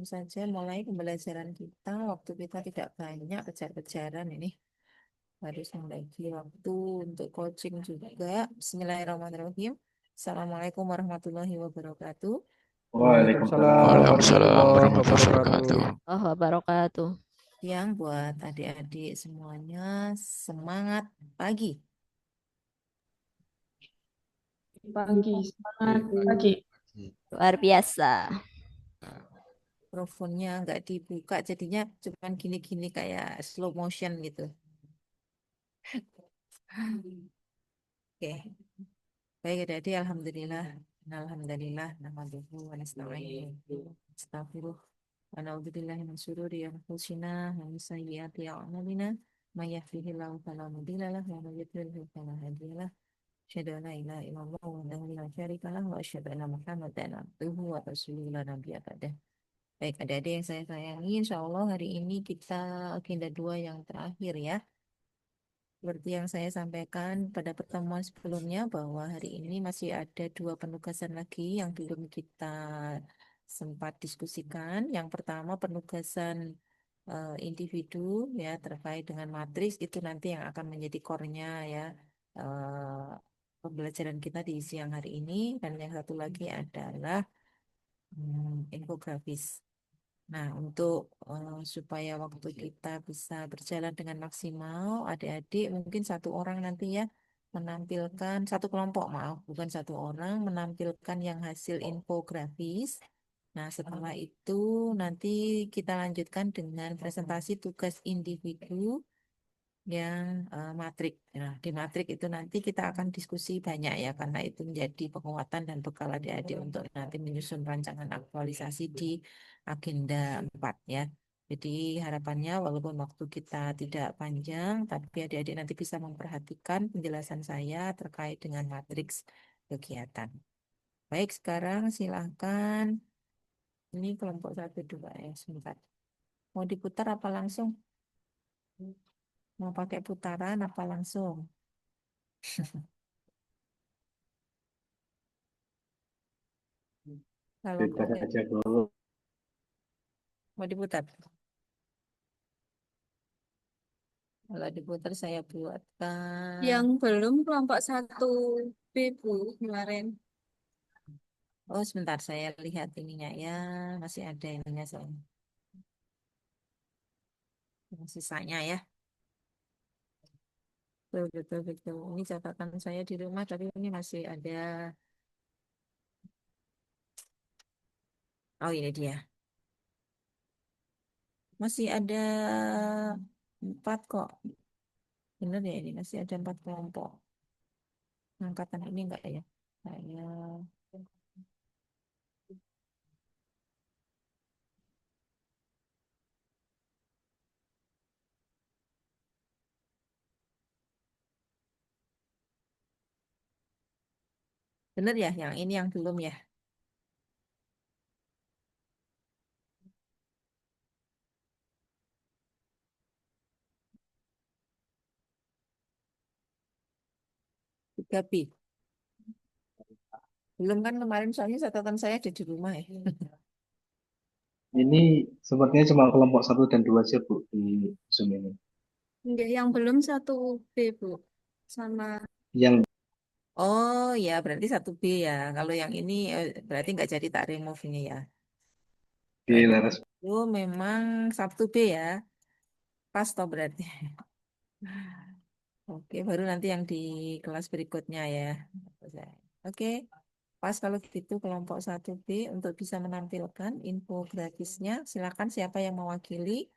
langsung saja mulai pembelajaran kita. Waktu kita tidak banyak, kejar-kejaran ini. Harus membagi waktu untuk coaching juga. Bismillahirrahmanirrahim. Assalamualaikum warahmatullahi wabarakatuh. Waalaikumsalam Waalaikumsalam warahmatullahi warahmatullahi wabarakatuh. wabarakatuh. Oh, wabarakatuh. Yang buat adik-adik semuanya, semangat pagi. Pagi, semangat pagi. Luar biasa. Mikrofonnya nggak dibuka, jadinya cuman gini-gini kayak slow motion gitu. Oke, baik adik-adik, alhamdulillah. Alhamdulillah, nahmaduhu wa nasta'inuhu wa nastaghfiruh. Wa na'udzubillahi min syururi anfusina wa min sayyiati a'malina. May yahdihillahu fala mudilla lahu wa may yudlil fala hadiya lahu. Asyhadu an la ilaha illallah wahdahu la syarika lahu wa asyhadu anna Muhammadan abduhu wa rasuluhu la nabiyya ba'dah. Baik, adik-adik yang saya sayangi, insya Allah hari ini kita agenda 2 yang terakhir ya. Seperti yang saya sampaikan pada pertemuan sebelumnya bahwa hari ini masih ada 2 penugasan lagi yang belum kita sempat diskusikan. Yang pertama penugasan individu ya terkait dengan matriks itu nanti yang akan menjadi core-nya ya pembelajaran kita di siang hari ini. Dan yang satu lagi adalah infografis. Nah, untuk supaya waktu kita bisa berjalan dengan maksimal, adik-adik mungkin satu orang nanti ya menampilkan satu kelompok, maaf, bukan satu orang menampilkan yang hasil infografis. Nah, setelah itu nanti kita lanjutkan dengan presentasi tugas individu yang matrik. Nah, di matrik itu nanti kita akan diskusi banyak ya, karena itu menjadi penguatan dan bekal adik-adik untuk nanti menyusun rancangan aktualisasi di agenda 4 ya. Jadi harapannya walaupun waktu kita tidak panjang, tapi adik-adik nanti bisa memperhatikan penjelasan saya terkait dengan matriks kegiatan. Baik, sekarang silakan. Ini kelompok 1, 2 ya, sebentar. Mau diputar apa langsung? Mau pakai putaran apa langsung? Kalau Kita pakai, saja dulu. mau diputar. Kalau diputar saya buatkan. Yang belum kelompok 1B, Bu, kemarin. Oh, sebentar saya lihat ininya ya. Masih ada ininya saya. Yang sisanya ya. Betul, betul, betul. Ini catatan saya di rumah, tapi ini masih ada. Oh, ini dia. Masih ada 4 kok. Benar ya, ini masih ada 4 kelompok. Angkatan ini enggak ya? Saya benar ya, yang ini yang belum ya. Tiga b. Belum kan kemarin soalnya catatan saya ada di rumah ya. Ini sepertinya cuma kelompok 1 dan 2 saja, Bu, di Zoom ini. Enggak, yang belum 1B, Bu. Sama Yang Oh ya, berarti 1B ya. Kalau yang ini berarti nggak jadi tak remove ini ya. di Berarti Laras. itu memang 1B ya. Pas toh berarti. Oke, baru nanti yang di kelas berikutnya ya. Oke, pas kalau gitu kelompok 1B untuk bisa menampilkan infografisnya. Silakan siapa yang mewakili.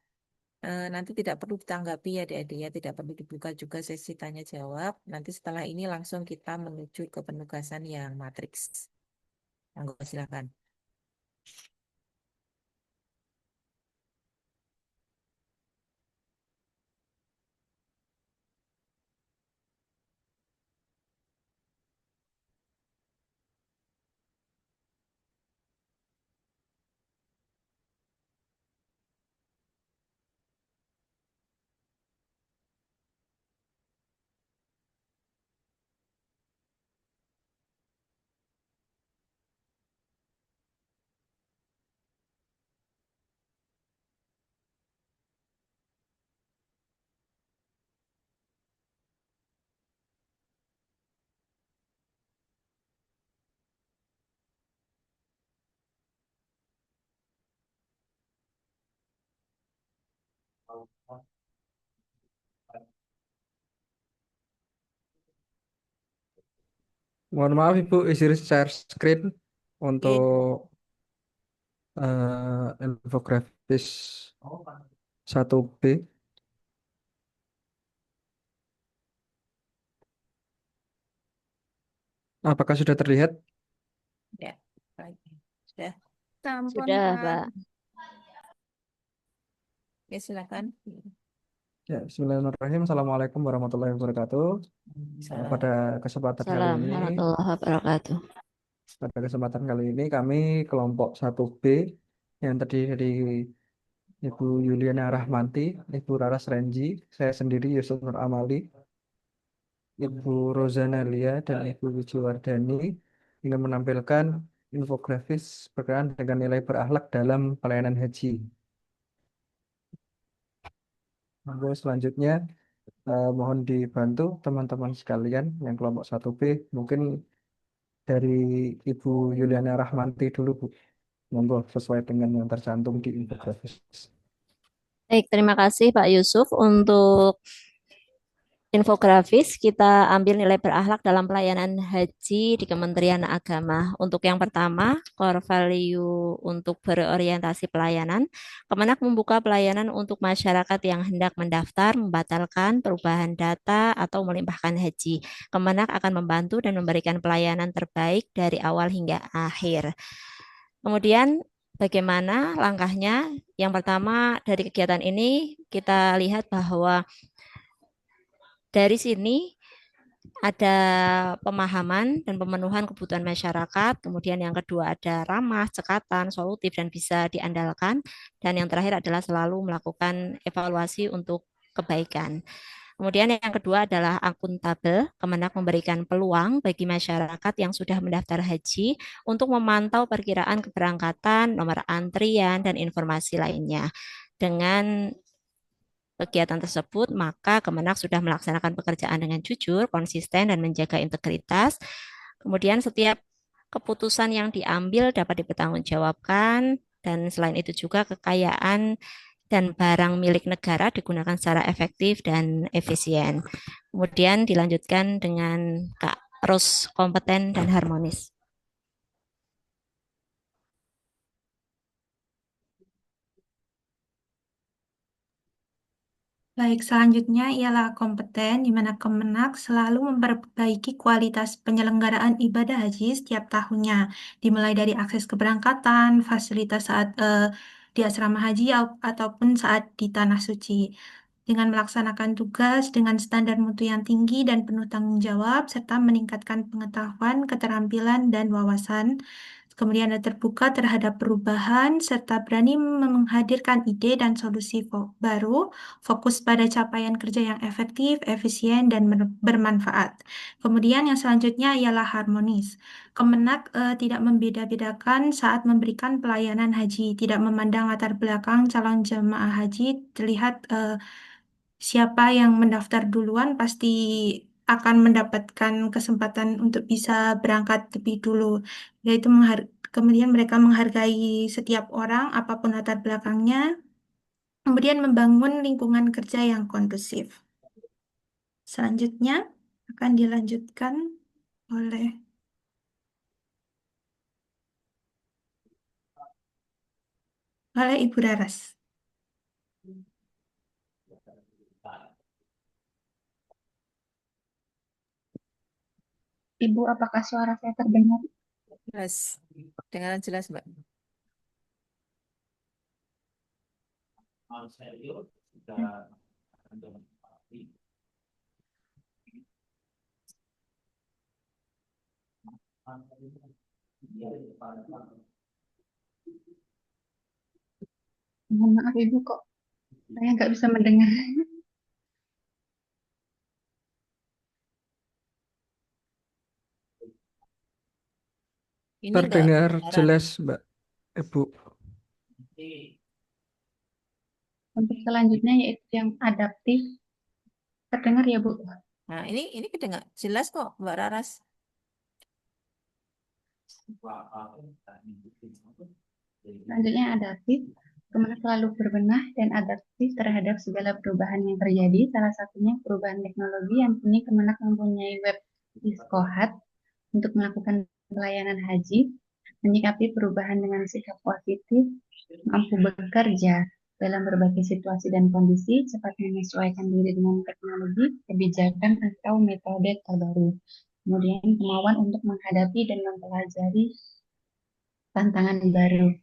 Nanti tidak perlu ditanggapi ya adik-adik ya. Tidak perlu dibuka juga sesi tanya jawab. Nanti setelah ini langsung kita menuju ke penugasan yang matriks. Monggo silakan. Mohon maaf Ibu, isi share screen Oke. untuk infografis 1B. Apakah sudah terlihat? Ya, baik. Sudah. Sampun, Sudah, Pak. Pak. Oke, silakan. Ya, Bismillahirrahmanirrahim. Assalamualaikum warahmatullahi wabarakatuh. Salam. Pada kesempatan kali Salam ini, warahmatullahi wabarakatuh. kami kelompok 1B yang terdiri dari Ibu Yuliana Rahmanti, Ibu Raras Renji, saya sendiri Yusuf Nur Amali, Ibu Rozana Lia, dan Ibu Wijiwardani ingin menampilkan infografis berkenaan dengan nilai berakhlak dalam pelayanan haji. Lalu selanjutnya mohon dibantu teman-teman sekalian yang kelompok 1B, mungkin dari Ibu Yuliana Rahmanti dulu Bu. Monggo sesuai dengan yang tercantum di infografis. Baik, terima kasih Pak Yusuf untuk infografis. Kita ambil nilai berakhlak dalam pelayanan haji di Kementerian Agama. Untuk yang pertama, core value untuk berorientasi pelayanan. Kemenak membuka pelayanan untuk masyarakat yang hendak mendaftar, membatalkan perubahan data, atau melimpahkan haji. Kemenak akan membantu dan memberikan pelayanan terbaik dari awal hingga akhir. Kemudian bagaimana langkahnya? Yang pertama dari kegiatan ini kita lihat bahwa dari sini ada pemahaman dan pemenuhan kebutuhan masyarakat. Kemudian yang kedua ada ramah, cekatan, solutif, dan bisa diandalkan. Dan yang terakhir adalah selalu melakukan evaluasi untuk kebaikan. Kemudian yang kedua adalah akuntabel. Kemenak memberikan peluang bagi masyarakat yang sudah mendaftar haji untuk memantau perkiraan keberangkatan, nomor antrian, dan informasi lainnya. Dengan kegiatan tersebut, maka Kemenak sudah melaksanakan pekerjaan dengan jujur, konsisten, dan menjaga integritas. Kemudian setiap keputusan yang diambil dapat dipertanggungjawabkan, dan selain itu juga kekayaan dan barang milik negara digunakan secara efektif dan efisien. Kemudian dilanjutkan dengan Kak Ros kompeten dan harmonis. Baik, selanjutnya ialah kompeten, di mana Kemenak selalu memperbaiki kualitas penyelenggaraan ibadah haji setiap tahunnya, dimulai dari akses keberangkatan, fasilitas saat di asrama haji ataupun saat di tanah suci. Dengan melaksanakan tugas dengan standar mutu yang tinggi dan penuh tanggung jawab, serta meningkatkan pengetahuan, keterampilan, dan wawasan. Kemudian ada terbuka terhadap perubahan, serta berani menghadirkan ide dan solusi baru, fokus pada capaian kerja yang efektif, efisien, dan bermanfaat. Kemudian yang selanjutnya ialah harmonis. Kemenak tidak membeda-bedakan saat memberikan pelayanan haji, tidak memandang latar belakang calon jemaah haji, terlihat siapa yang mendaftar duluan pasti akan mendapatkan kesempatan untuk bisa berangkat lebih dulu. Yaitu kemudian mereka menghargai setiap orang apapun latar belakangnya, kemudian membangun lingkungan kerja yang kondusif. Selanjutnya akan dilanjutkan oleh Ibu Raras. Ibu, apakah suara saya terdengar? Jelas. Dengaran jelas, Mbak. Mohon maaf, Ibu, kok saya nggak bisa mendengar. Ini enggak Terdengar kedengaran. jelas Mbak Ibu. Untuk selanjutnya yaitu yang adaptif. Terdengar ya, Bu? Nah, ini kedengar jelas kok, Mbak Raras. Selanjutnya adaptif. Kemenak selalu berbenah dan adaptif terhadap segala perubahan yang terjadi, salah satunya perubahan teknologi yang kini Kemenak mempunyai web Iskohat untuk melakukan pelayanan haji, menyikapi perubahan dengan sikap positif, mampu bekerja dalam berbagai situasi dan kondisi, cepat menyesuaikan diri dengan teknologi, kebijakan atau metode terbaru. Kemudian kemauan untuk menghadapi dan mempelajari tantangan baru.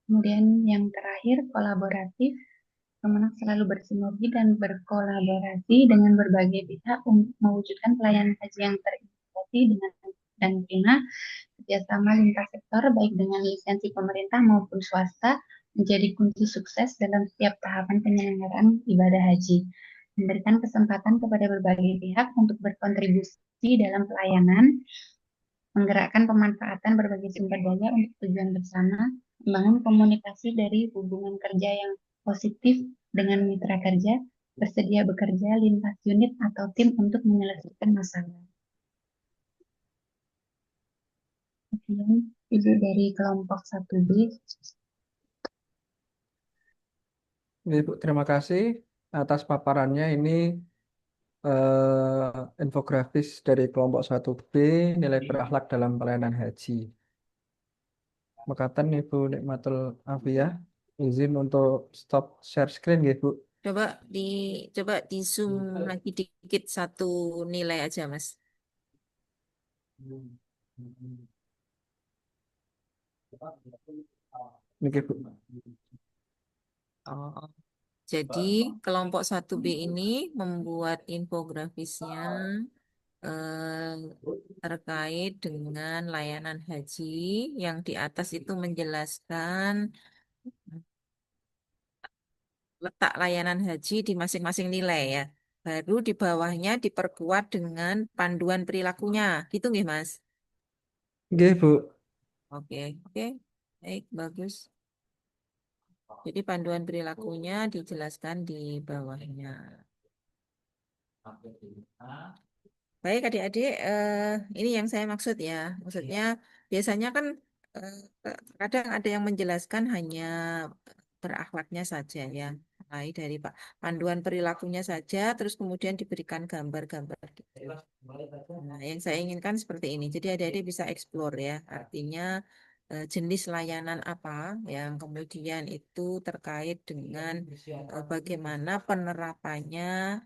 Kemudian yang terakhir, kolaboratif. Kemenak selalu bersinergi dan berkolaborasi dengan berbagai pihak untuk mewujudkan pelayanan haji yang terintegrasi dan bina kerjasama lintas sektor baik dengan lisensi pemerintah maupun swasta menjadi kunci sukses dalam setiap tahapan penyelenggaraan ibadah haji. Memberikan kesempatan kepada berbagai pihak untuk berkontribusi dalam pelayanan, menggerakkan pemanfaatan berbagai sumber daya untuk tujuan bersama, membangun komunikasi dari hubungan kerja yang positif dengan mitra kerja, bersedia bekerja lintas unit atau tim untuk menyelesaikan masalah. Kemudian Ibu dari kelompok 1B. Ibu, terima kasih atas paparannya. Ini infografis dari kelompok 1B, nilai berakhlak dalam pelayanan haji. Makatan Ibu Nikmatul Afiyah, izin untuk stop share screen ya Bu. Coba di zoom lagi dikit satu nilai aja, Mas. Ini Bu. Oh, jadi kelompok 1B ini membuat infografisnya terkait dengan layanan haji yang di atas itu menjelaskan letak layanan haji di masing-masing nilai ya. Baru di bawahnya diperkuat dengan panduan perilakunya. Gitu nggih, Mas? Nggih, Bu. Oke, oke. Baik, bagus. Jadi panduan perilakunya dijelaskan di bawahnya. Baik adik-adik, ini yang saya maksud ya. Maksudnya biasanya kan eh, kadang ada yang menjelaskan hanya berakhlaknya saja ya. Mulai dari panduan perilakunya saja, terus kemudian diberikan gambar-gambar gitu. Nah, yang saya inginkan seperti ini. Jadi adik-adik bisa explore ya. Artinya jenis layanan apa yang kemudian itu terkait dengan bagaimana penerapannya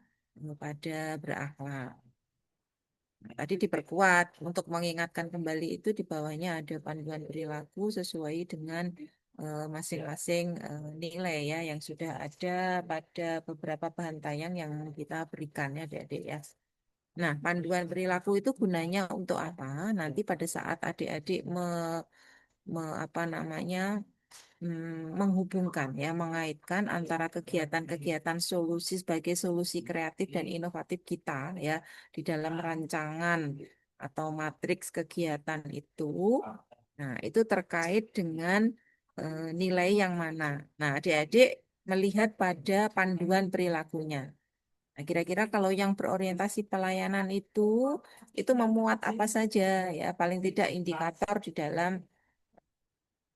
pada berakhlak. Nah, tadi diperkuat untuk mengingatkan kembali itu di bawahnya ada panduan perilaku sesuai dengan masing-masing nilai ya yang sudah ada pada beberapa bahan tayang yang kita berikan ya adik-adik ya. Nah, panduan perilaku itu gunanya untuk apa? Nanti pada saat adik-adik apa namanya menghubungkan ya, mengaitkan antara kegiatan-kegiatan solusi sebagai solusi kreatif dan inovatif kita ya di dalam rancangan atau matriks kegiatan itu. Nah, itu terkait dengan nilai yang mana. Nah, adik-adik melihat pada panduan perilakunya. Nah, kira-kira kalau yang berorientasi pelayanan itu memuat apa saja ya, paling tidak indikator di dalam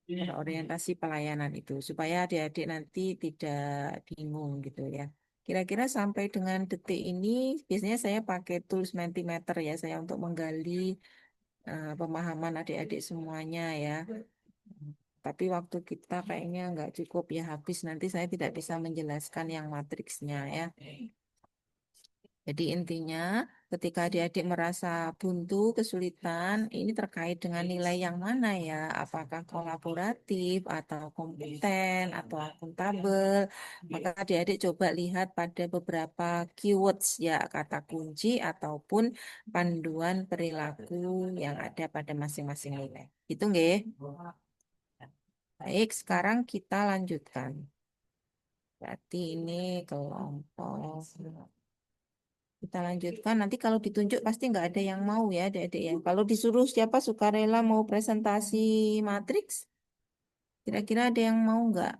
orientasi pelayanan itu supaya adik-adik nanti tidak bingung gitu ya. Kira-kira sampai dengan detik ini biasanya saya pakai tools Mentimeter ya saya untuk menggali pemahaman adik-adik semuanya ya. Tapi waktu kita kayaknya nggak cukup ya habis nanti saya tidak bisa menjelaskan yang matriksnya ya. Jadi intinya ketika adik-adik merasa buntu, kesulitan, ini terkait dengan nilai yang mana ya? Apakah kolaboratif atau kompeten atau akuntabel? Maka adik-adik coba lihat pada beberapa keywords ya, kata kunci ataupun panduan perilaku yang ada pada masing-masing nilai. Itu nggih? Baik, sekarang kita lanjutkan. Berarti ini kelompok. Kita lanjutkan. Nanti kalau ditunjuk pasti nggak ada yang mau ya, adik-adik ya. Kalau disuruh siapa sukarela mau presentasi matriks, kira-kira ada yang mau nggak?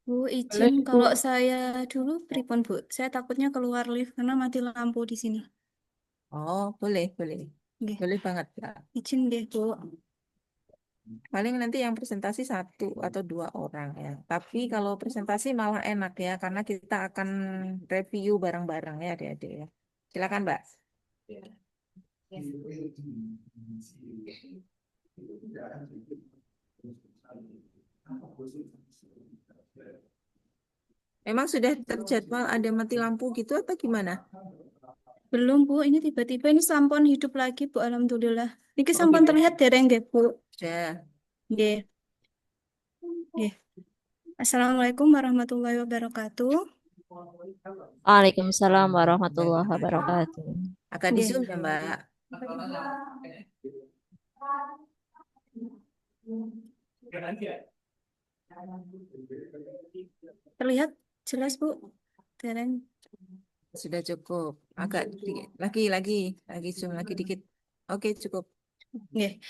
Bu, Boleh, izin Bu. kalau saya dulu pripun, Bu. Saya takutnya keluar lift karena mati lampu di sini. Oh, boleh, boleh. Nggih, Boleh banget, Kak. izin deh, Bu. Paling nanti yang presentasi satu atau dua orang ya. Tapi kalau presentasi malah enak ya, karena kita akan review bareng-bareng ya adik-adik ya. Silakan Mbak. Memang sudah terjadwal ada mati lampu gitu atau gimana? Belum, Bu. Ini tiba-tiba ini sampun hidup lagi, Bu. Alhamdulillah. Niki Oh sampun gitu. terlihat dereng nggih, Bu. Sudah. Nggih. Nggih. Assalamualaikum warahmatullahi wabarakatuh. Waalaikumsalam warahmatullahi wabarakatuh. Agak di Nggih. Zoom ya Mbak. Terlihat jelas, Bu. Dereng. Sudah cukup. Agak lagi Zoom lagi dikit. Oke, cukup. Nggih.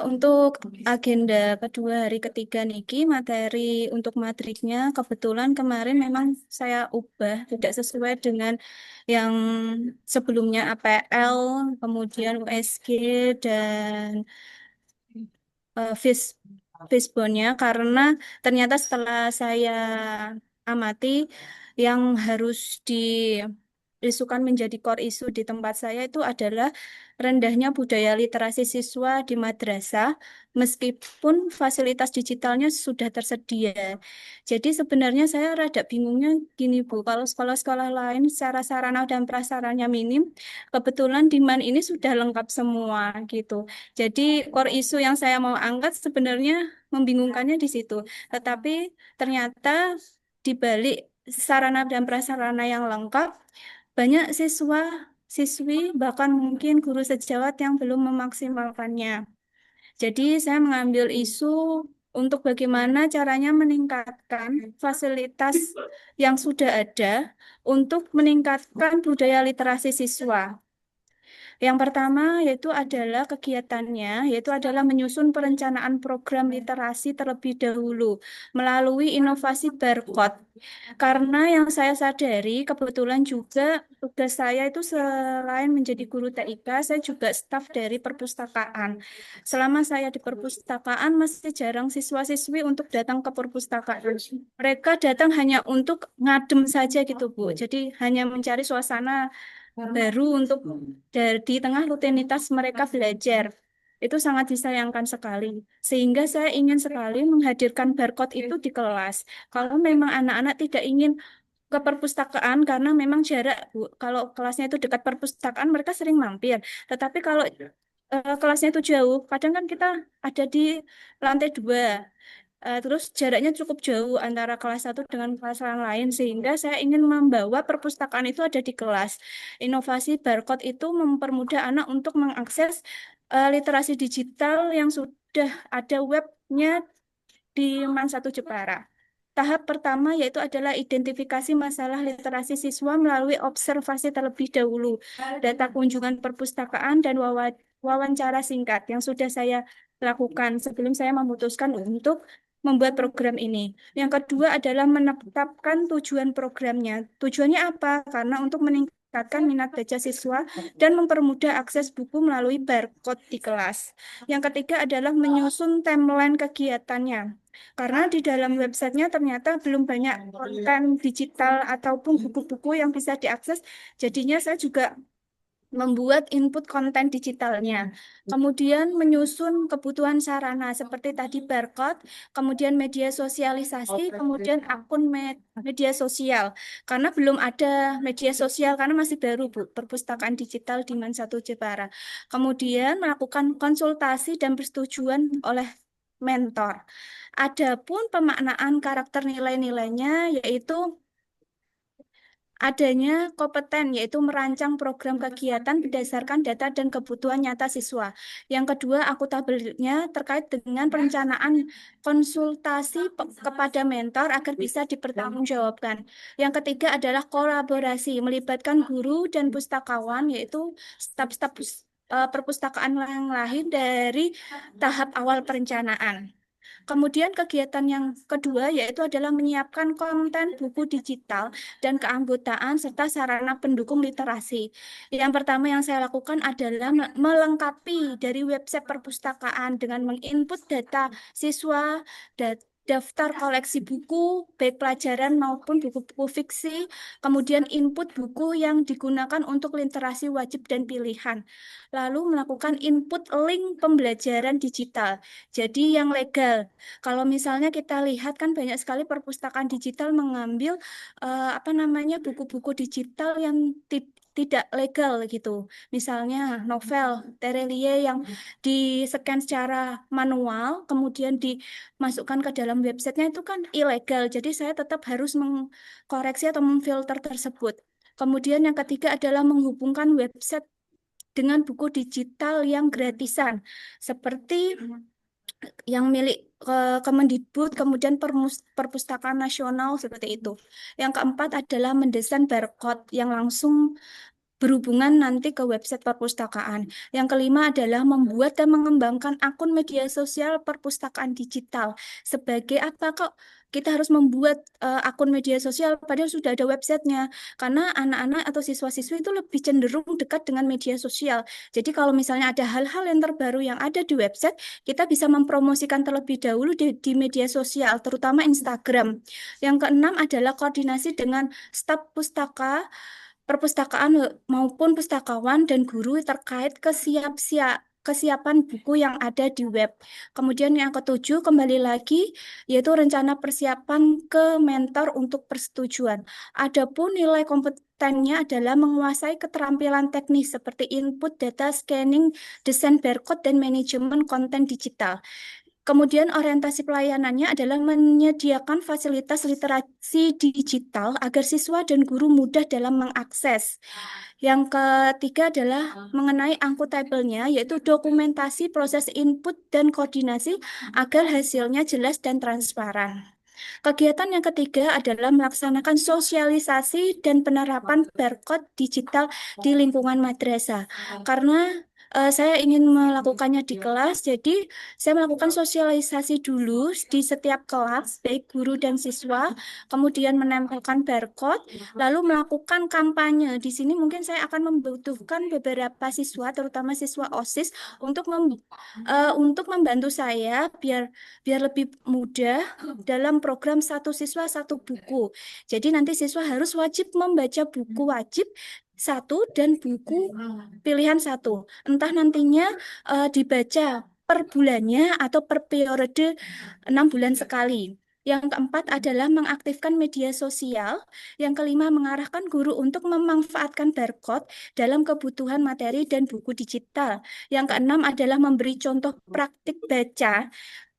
Untuk agenda kedua hari ketiga niki materi untuk matriknya kebetulan kemarin memang saya ubah tidak sesuai dengan yang sebelumnya APL, kemudian USG dan fish fishbone-nya karena ternyata setelah saya amati yang harus diisukan menjadi core issue di tempat saya itu adalah rendahnya budaya literasi siswa di madrasah meskipun fasilitas digitalnya sudah tersedia. Jadi sebenarnya saya rada bingungnya gini Bu, kalau sekolah-sekolah lain secara sarana dan prasarana minim, kebetulan di MAN ini sudah lengkap semua gitu. Jadi core issue yang saya mau angkat sebenarnya membingungkannya di situ. Tetapi ternyata di balik sarana dan prasarana yang lengkap, banyak siswa, siswi, bahkan mungkin guru sejawat yang belum memaksimalkannya. Jadi saya mengambil isu untuk bagaimana caranya meningkatkan fasilitas yang sudah ada untuk meningkatkan budaya literasi siswa. Yang pertama yaitu adalah menyusun perencanaan program literasi terlebih dahulu melalui inovasi barcode. Karena yang saya sadari kebetulan juga tugas saya itu selain menjadi guru TIK, saya juga staf dari perpustakaan. Selama saya di perpustakaan masih jarang siswa-siswi untuk datang ke perpustakaan. Mereka datang hanya untuk ngadem saja gitu, Bu. Jadi hanya mencari suasana baru untuk di tengah rutinitas mereka belajar. Itu sangat disayangkan sekali. Sehingga saya ingin sekali menghadirkan barcode itu di kelas. Kalau memang anak-anak tidak ingin ke perpustakaan karena memang jarak, Bu. Kalau kelasnya itu dekat perpustakaan, mereka sering mampir. Tetapi kalau kelasnya itu jauh, kadang kan kita ada di lantai 2. Terus jaraknya cukup jauh antara kelas satu dengan kelas yang lain, sehingga saya ingin membawa perpustakaan itu ada di kelas. Inovasi barcode itu mempermudah anak untuk mengakses literasi digital yang sudah ada webnya di MAN 1 Jepara. Tahap pertama yaitu adalah identifikasi masalah literasi siswa melalui observasi terlebih dahulu, data kunjungan perpustakaan dan wawancara singkat yang sudah saya lakukan sebelum saya memutuskan untuk membuat program ini. Yang kedua adalah menetapkan tujuan programnya. Tujuannya apa? Karena untuk meningkatkan minat baca siswa dan mempermudah akses buku melalui barcode di kelas. Yang ketiga adalah menyusun timeline kegiatannya. Karena di dalam websitenya ternyata belum banyak konten digital ataupun buku-buku yang bisa diakses. Jadinya saya juga membuat input konten digitalnya. Kemudian menyusun kebutuhan sarana seperti tadi barcode, kemudian media sosialisasi, kemudian akun media sosial. Karena belum ada media sosial, karena masih baru Bu, perpustakaan digital di MAN 1 Jepara. Kemudian melakukan konsultasi dan persetujuan oleh mentor. Adapun pemaknaan karakter nilai-nilainya yaitu adanya kompeten, yaitu merancang program kegiatan berdasarkan data dan kebutuhan nyata siswa. Yang kedua, akutabelnya terkait dengan perencanaan konsultasi kepada mentor agar bisa dipertanggungjawabkan. Yang ketiga adalah kolaborasi, melibatkan guru dan pustakawan, yaitu staf-staf perpustakaan yang lahir dari tahap awal perencanaan. Kemudian kegiatan yang kedua yaitu adalah menyiapkan konten buku digital dan keanggotaan serta sarana pendukung literasi. Yang pertama yang saya lakukan adalah melengkapi dari website perpustakaan dengan menginput data siswa, daftar koleksi buku, baik pelajaran maupun buku-buku fiksi, kemudian input buku yang digunakan untuk literasi wajib dan pilihan, lalu melakukan input link pembelajaran digital, jadi yang legal. Kalau misalnya kita lihat kan banyak sekali perpustakaan digital mengambil buku-buku digital yang tidak legal gitu. Misalnya novel Terelie yang di-scan secara manual, kemudian dimasukkan ke dalam websitenya itu kan ilegal. Jadi saya tetap harus mengkoreksi atau memfilter tersebut. Kemudian yang ketiga adalah menghubungkan website dengan buku digital yang gratisan, seperti yang milik Kemendikbud, kemudian Perpustakaan Nasional seperti itu. Yang keempat adalah mendesain barcode yang langsung berhubungan nanti ke website perpustakaan. Yang kelima adalah membuat dan mengembangkan akun media sosial perpustakaan digital. Sebagai apa kok kita harus membuat akun media sosial padahal sudah ada websitenya? Karena anak-anak atau siswa-siswi itu lebih cenderung dekat dengan media sosial. Jadi kalau misalnya ada hal-hal yang terbaru yang ada di website, kita bisa mempromosikan terlebih dahulu di media sosial, terutama Instagram. Yang keenam adalah koordinasi dengan staf pustaka perpustakaan maupun pustakawan dan guru terkait kesiapan buku yang ada di web. Kemudian yang ketujuh, kembali lagi, yaitu rencana persiapan ke mentor untuk persetujuan. Adapun nilai kompetennya adalah menguasai keterampilan teknis seperti input data scanning, desain barcode, dan manajemen konten digital. Kemudian orientasi pelayanannya adalah menyediakan fasilitas literasi digital agar siswa dan guru mudah dalam mengakses. Yang ketiga adalah mengenai akuntabelnya, yaitu dokumentasi proses input dan koordinasi agar hasilnya jelas dan transparan. Kegiatan yang ketiga adalah melaksanakan sosialisasi dan penerapan barcode digital di lingkungan madrasah. Karena saya ingin melakukannya di kelas, jadi saya melakukan sosialisasi dulu di setiap kelas, baik guru dan siswa, kemudian menempelkan barcode, lalu melakukan kampanye. Di sini mungkin saya akan membutuhkan beberapa siswa, terutama siswa OSIS, untuk membantu saya biar lebih mudah dalam program satu siswa satu buku. Jadi nanti siswa harus wajib membaca buku wajib satu dan buku pilihan satu. Entah nantinya dibaca per bulannya atau per periode 6 bulan sekali. Yang keempat adalah mengaktifkan media sosial. Yang kelima, mengarahkan guru untuk memanfaatkan barcode dalam kebutuhan materi dan buku digital. Yang keenam adalah memberi contoh praktik baca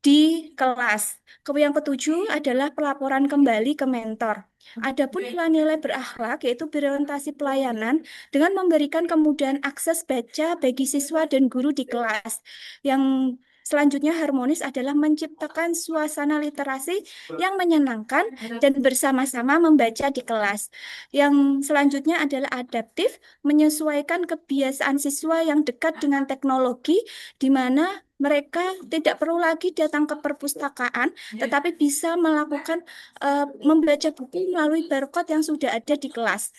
di kelas. Yang ketujuh adalah pelaporan kembali ke mentor. Adapun nilai-nilai berakhlak yaitu berorientasi pelayanan dengan memberikan kemudahan akses baca bagi siswa dan guru di kelas. Yang selanjutnya harmonis adalah menciptakan suasana literasi yang menyenangkan dan bersama-sama membaca di kelas. Yang selanjutnya adalah adaptif, menyesuaikan kebiasaan siswa yang dekat dengan teknologi, di mana mereka tidak perlu lagi datang ke perpustakaan, tetapi bisa melakukan membaca buku melalui barcode yang sudah ada di kelas.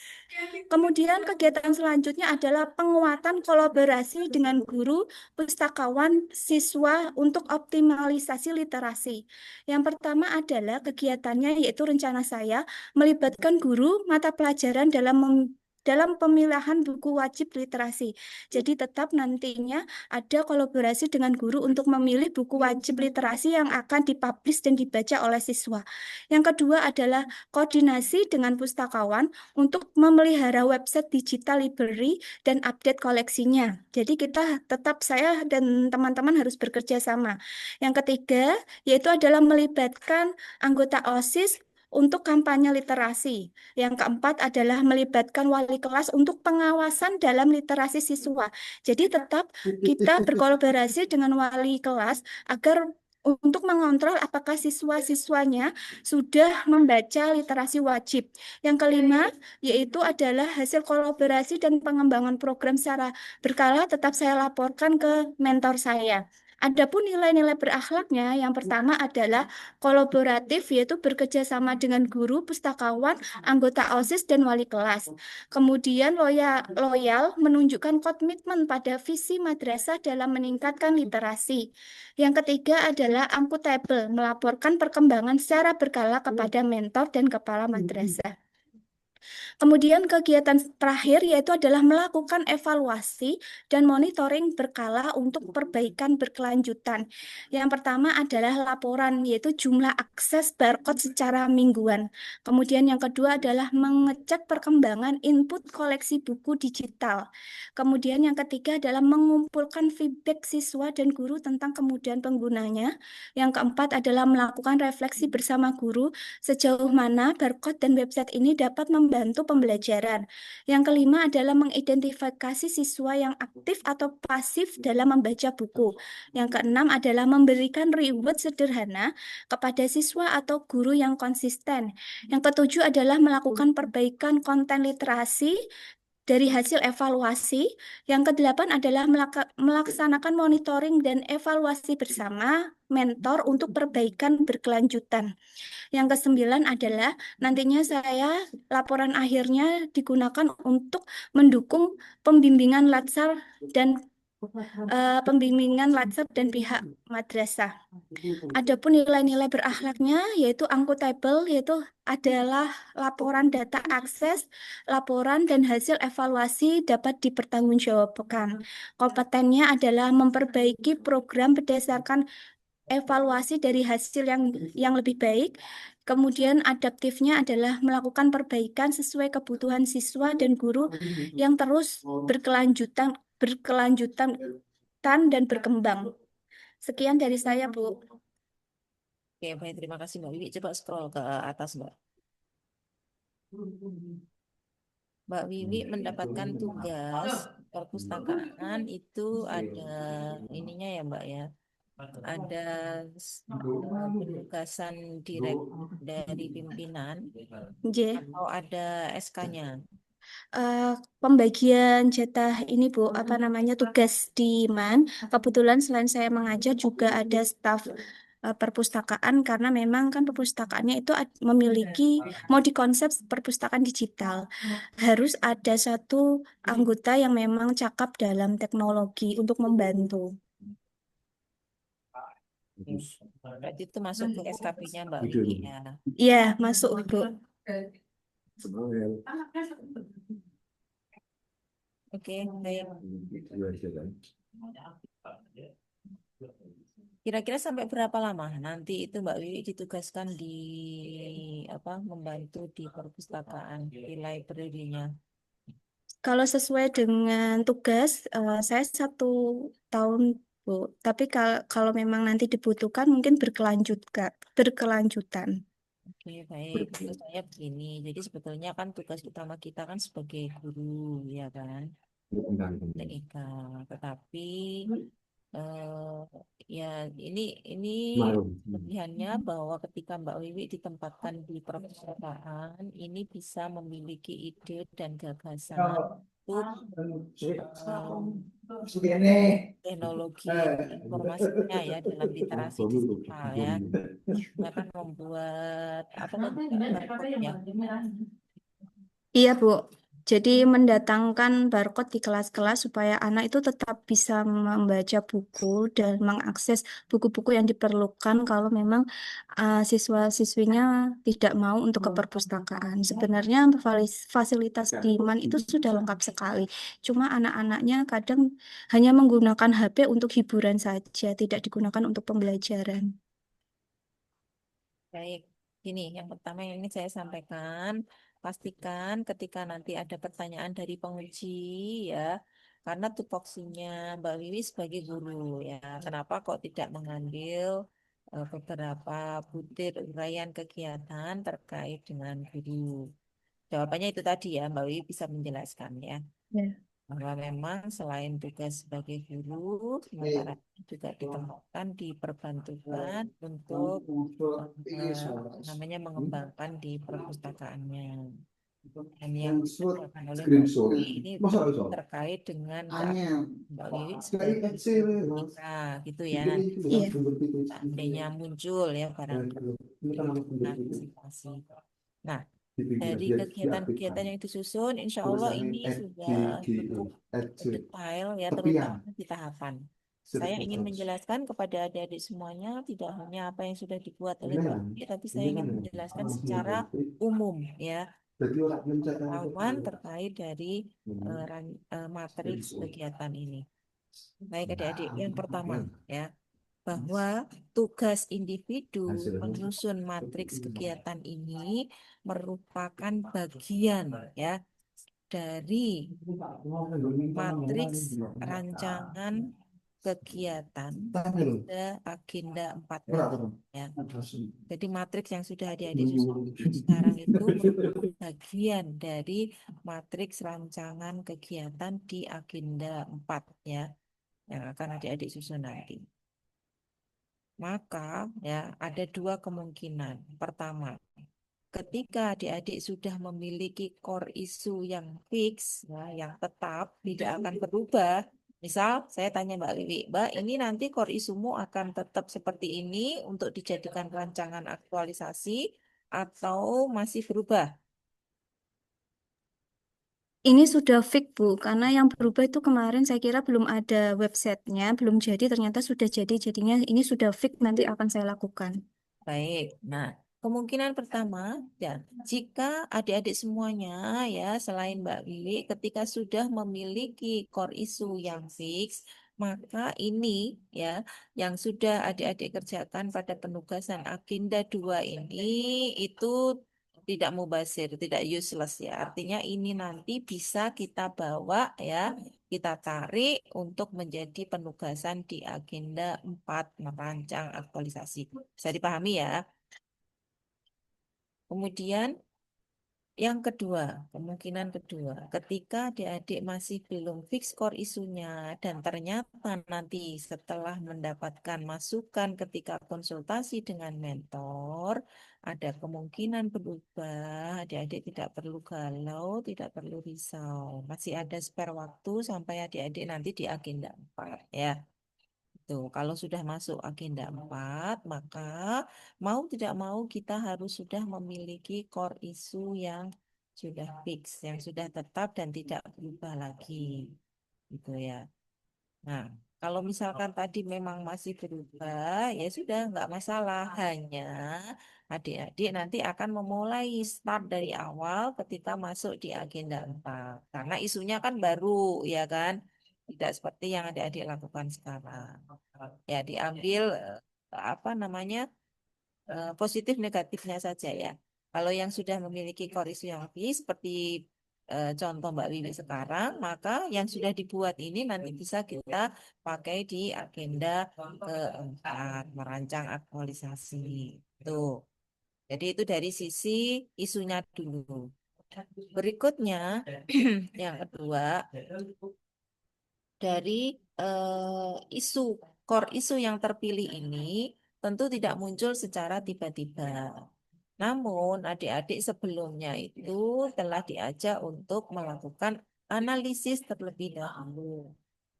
Kemudian kegiatan selanjutnya adalah penguatan kolaborasi dengan guru, pustakawan, siswa untuk optimalisasi literasi. Yang pertama adalah kegiatannya yaitu rencana saya melibatkan guru mata pelajaran dalam pemilihan buku wajib literasi. Jadi tetap nantinya ada kolaborasi dengan guru untuk memilih buku wajib literasi yang akan dipublish dan dibaca oleh siswa. Yang kedua adalah koordinasi dengan pustakawan untuk memelihara website digital library dan update koleksinya. Jadi saya dan teman-teman harus bekerja sama. Yang ketiga yaitu adalah melibatkan anggota OSIS untuk kampanye literasi. Yang keempat adalah melibatkan wali kelas untuk pengawasan dalam literasi siswa. Jadi tetap kita berkolaborasi dengan wali kelas agar untuk mengontrol apakah siswa-siswanya sudah membaca literasi wajib. Yang kelima, yaitu adalah hasil kolaborasi dan pengembangan program secara berkala tetap saya laporkan ke mentor saya. Adapun nilai-nilai berakhlaknya, yang pertama adalah kolaboratif, yaitu bekerja sama dengan guru, pustakawan, anggota OSIS, dan wali kelas. Kemudian loyal menunjukkan komitmen pada visi madrasah dalam meningkatkan literasi. Yang ketiga adalah akuntabel, melaporkan perkembangan secara berkala kepada mentor dan kepala madrasah. Kemudian kegiatan terakhir yaitu adalah melakukan evaluasi dan monitoring berkala untuk perbaikan berkelanjutan. Yang pertama adalah laporan, yaitu jumlah akses barcode secara mingguan. Kemudian yang kedua adalah mengecek perkembangan input koleksi buku digital. Kemudian yang ketiga adalah mengumpulkan feedback siswa dan guru tentang kemudahan penggunanya. Yang keempat adalah melakukan refleksi bersama guru sejauh mana barcode dan website ini dapat membantu pembelajaran. Yang kelima adalah mengidentifikasi siswa yang aktif atau pasif dalam membaca buku. Yang keenam adalah memberikan reward sederhana kepada siswa atau guru yang konsisten. Yang ketujuh adalah melakukan perbaikan konten literasi dari hasil evaluasi. Yang kedelapan adalah melaksanakan monitoring dan evaluasi bersama mentor untuk perbaikan berkelanjutan. Yang kesembilan adalah nantinya laporan akhirnya digunakan untuk mendukung pembimbingan latsar dan pihak madrasah. Adapun nilai-nilai berakhlaknya yaitu akuntabel, yaitu adalah laporan data akses, laporan dan hasil evaluasi dapat dipertanggungjawabkan. Kompetennya adalah memperbaiki program berdasarkan evaluasi dari hasil yang lebih baik. Kemudian adaptifnya adalah melakukan perbaikan sesuai kebutuhan siswa dan guru yang terus berkelanjutan dan berkembang. Sekian dari saya, Bu. Oke, baik. Terima kasih, Mbak Wiwi. Coba scroll ke atas, Mbak. Mbak Wiwi mendapatkan tugas perpustakaan itu ada ininya ya, Mbak ya. Ada penugasan direct dari pimpinan J. atau ada SK-nya. Pembagian jatah ini, Bu, apa namanya, tugas di MAN. Kebetulan selain saya mengajar juga ada staf perpustakaan, karena memang kan perpustakaannya itu memiliki mau dikonsep perpustakaan digital. Harus ada satu anggota yang memang cakap dalam teknologi untuk membantu. Berarti itu masuk ke SKP-nya Mbak Wiwi ya. Iya, masuk, Bu. Oke, baik. Kira-kira sampai berapa lama nanti itu Mbak Wiwi ditugaskan di membantu di perpustakaan, di library-nya? Kalau sesuai dengan tugas, saya 1 tahun, Bu. Tapi kalau memang nanti dibutuhkan, mungkin berkelanjutan. Oke, baik. Terus saya begini, jadi sebetulnya kan tugas utama kita kan sebagai guru, ya kan? TIK. Tetapi ya ini kelebihannya bahwa ketika Mbak Wiwi ditempatkan di perpustakaan, ini bisa memiliki ide dan gagasan untuk teknologi informasinya ya dalam literasi digital ya. Akan membuat barcode-nya. Iya, Bu. Jadi mendatangkan barcode di kelas-kelas supaya anak itu tetap bisa membaca buku dan mengakses buku-buku yang diperlukan kalau memang siswa-siswinya tidak mau untuk ke perpustakaan. Sebenarnya fasilitas di MAN itu sudah lengkap sekali. Cuma anak-anaknya kadang hanya menggunakan HP untuk hiburan saja, tidak digunakan untuk pembelajaran. Baik, ini yang pertama yang ini saya sampaikan, pastikan ketika nanti ada pertanyaan dari penguji ya, karena tupoksinya Mbak Wiwi sebagai guru ya, kenapa kok tidak mengambil beberapa butir uraian kegiatan terkait dengan guru? Jawabannya itu tadi ya, Mbak Wiwi bisa menjelaskan ya. Ya. Bahwa memang selain tugas sebagai guru, sementara juga ditempatkan diperbantukan untuk mengembangkan di perpustakaannya. Dan yang dikerjakan oleh Mbak Wiwi ini terkait dengan keaktifan Mbak Wiwi sebagai kita, gitu ya. Nanti Iya. seandainya muncul ya barangkali antisipasi. Nah, dari kegiatan-kegiatan yang disusun, insya Allah ini sudah cukup detail ya, terutama di tahapan. Saya ingin menjelaskan kepada adik-adik semuanya, tidak hanya apa yang sudah dibuat oleh Mbak Wiwi, tapi saya ingin menjelaskan secara umum ya, pengetahuan terkait dari matriks kegiatan ini. Baik adik-adik, yang pertama ya, bahwa tugas individu menyusun matriks kegiatan ini merupakan bagian ya dari matriks rancangan kegiatan pada agenda 4 ya. Jadi matriks yang sudah adik-adik susun sekarang itu merupakan bagian dari matriks rancangan kegiatan di agenda 4 ya, yang akan adik-adik susun nanti. Maka ya ada dua kemungkinan. Pertama, ketika adik-adik sudah memiliki core isu yang fix, ya, yang tetap, tidak akan berubah. Misal saya tanya Mbak Wiwi, Mbak, ini nanti core isumu akan tetap seperti ini untuk dijadikan rancangan aktualisasi atau masih berubah? Ini sudah fix, Bu, karena yang berubah itu kemarin saya kira belum ada websitenya, belum jadi, ternyata sudah jadi, jadinya ini sudah fix, nanti akan saya lakukan. Baik, nah kemungkinan pertama ya, jika adik-adik semuanya ya selain Mbak Wiwi ketika sudah memiliki core isu yang fix, maka ini ya yang sudah adik-adik kerjakan pada penugasan agenda 2 ini itu tidak mubazir, tidak useless ya. Artinya ini nanti bisa kita bawa ya, kita tarik untuk menjadi penugasan di agenda 4 merancang aktualisasi. Bisa dipahami ya. Kemudian yang kedua, kemungkinan kedua, ketika adik-adik masih belum fix core isunya dan ternyata nanti setelah mendapatkan masukan ketika konsultasi dengan mentor, ada kemungkinan berubah, adik-adik tidak perlu galau, tidak perlu risau. Masih ada spare waktu sampai adik-adik nanti di agenda 4 ya. Tuh, kalau sudah masuk agenda 4, maka mau tidak mau kita harus sudah memiliki core isu yang sudah fix, yang sudah tetap dan tidak berubah lagi. Gitu ya. Nah, kalau misalkan tadi memang masih berubah, ya sudah nggak masalah. Hanya adik-adik nanti akan memulai start dari awal ketika masuk di agenda 4. Karena isunya kan baru, ya kan? Tidak seperti yang adik-adik lakukan sekarang. Ya, diambil apa namanya positif negatifnya saja ya. Kalau yang sudah memiliki core issue yang fix seperti contoh Mbak Wiwi sekarang, maka yang sudah dibuat ini nanti bisa kita pakai di agenda keempat, merancang aktualisasi. Tuh. Jadi itu dari sisi isunya dulu. Berikutnya, yang kedua, dari isu core isu yang terpilih ini tentu tidak muncul secara tiba-tiba. Namun, adik-adik sebelumnya itu telah diajak untuk melakukan analisis terlebih dahulu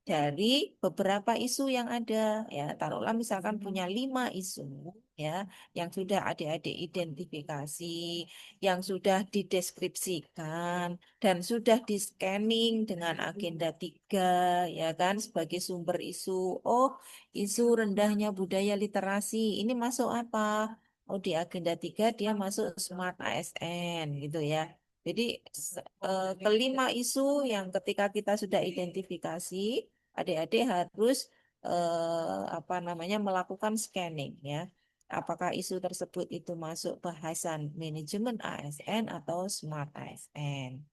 dari beberapa isu yang ada. Ya, taruhlah misalkan punya 5 isu ya yang sudah adik-adik identifikasi, yang sudah dideskripsikan dan sudah di scanning dengan agenda 3 ya kan sebagai sumber isu. Oh, isu rendahnya budaya literasi ini masuk apa? Oh, di agenda 3 dia masuk Smart ASN gitu ya. Jadi kelima isu yang ketika kita sudah identifikasi, adik-adik harus apa namanya melakukan scanning ya. Apakah isu tersebut itu masuk bahasan manajemen ASN atau Smart ASN.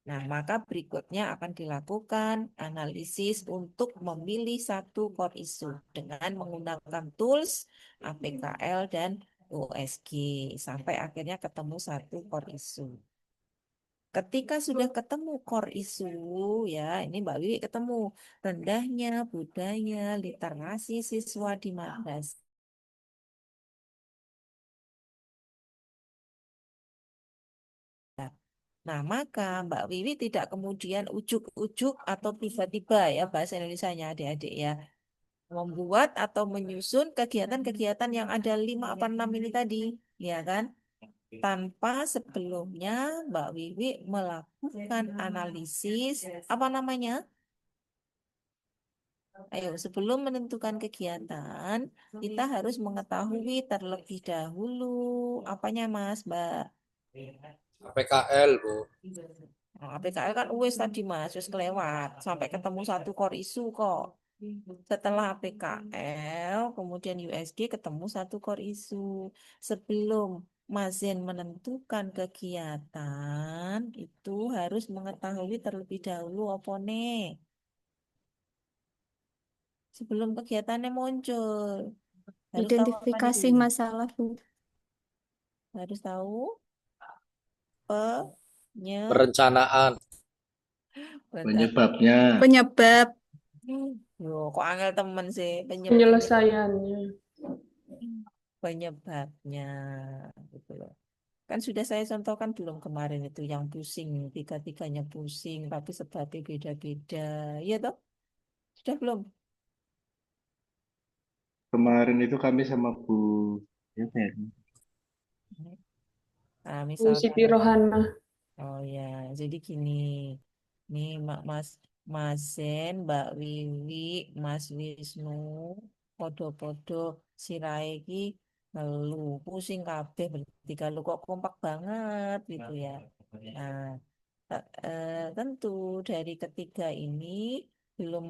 Nah, maka berikutnya akan dilakukan analisis untuk memilih satu core isu dengan menggunakan tools APKL dan USG sampai akhirnya ketemu satu core isu. Ketika sudah ketemu core isu, ya ini Mbak Wiwi ketemu rendahnya budaya literasi siswa di madrasah. Nah, maka Mbak Wiwi tidak kemudian ujuk-ujuk atau tiba-tiba ya bahasa Indonesianya adik-adik ya membuat atau menyusun kegiatan-kegiatan yang ada 5 apa 6 ini tadi, ya kan? Tanpa sebelumnya Mbak Wiwi melakukan analisis apa namanya? Ayo, sebelum menentukan kegiatan, kita harus mengetahui terlebih dahulu apanya Mas, Mbak? PKL, Bu. Nah, APKL kan wis tadi Mas, wis kelewat sampai ketemu satu core isu kok. Setelah APKL, kemudian USG ketemu satu core isu. Sebelum Mas Zen menentukan kegiatan, itu harus mengetahui terlebih dahulu apa nih? Sebelum kegiatannya muncul, harus tahu apa Identifikasi dulu? masalah, Bu. Harus tahu penye Perencanaan. bentar. Penyebabnya Penyebab. Yo, kok angel temen sih Penyelesaiannya. penyebabnya gitu loh. Kan sudah saya contohkan belum kemarin itu yang pusing, tiga-tiganya pusing, tapi sebabnya beda-beda. Iya toh? Sudah belum? kemarin itu kami sama Bu siapa ya? Nah, Bu Siti misalkan, Rohana. oh ya, jadi gini, nih Mas Zen, Mbak Wiwi, Mas Wisnu, podo-podo sirai iki ngeluh, pusing kabeh bertiga lu kok kompak banget gitu ya. Nah, tentu dari ketiga ini belum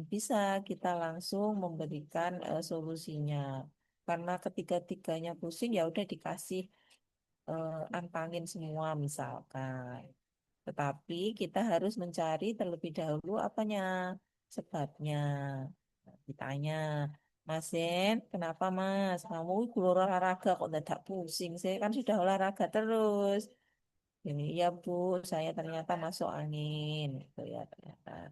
bisa kita langsung memberikan solusinya. Karena ketiga-tiganya pusing ya udah dikasih antangin semua misalkan. Tetapi kita harus mencari terlebih dahulu apanya sebabnya. Nah, ditanya, Mas Zen, kenapa Mas? Kamu guru olahraga kok tidak pusing? Saya kan sudah olahraga terus. Ini ya Bu, saya ternyata masuk angin, gitu ya ternyata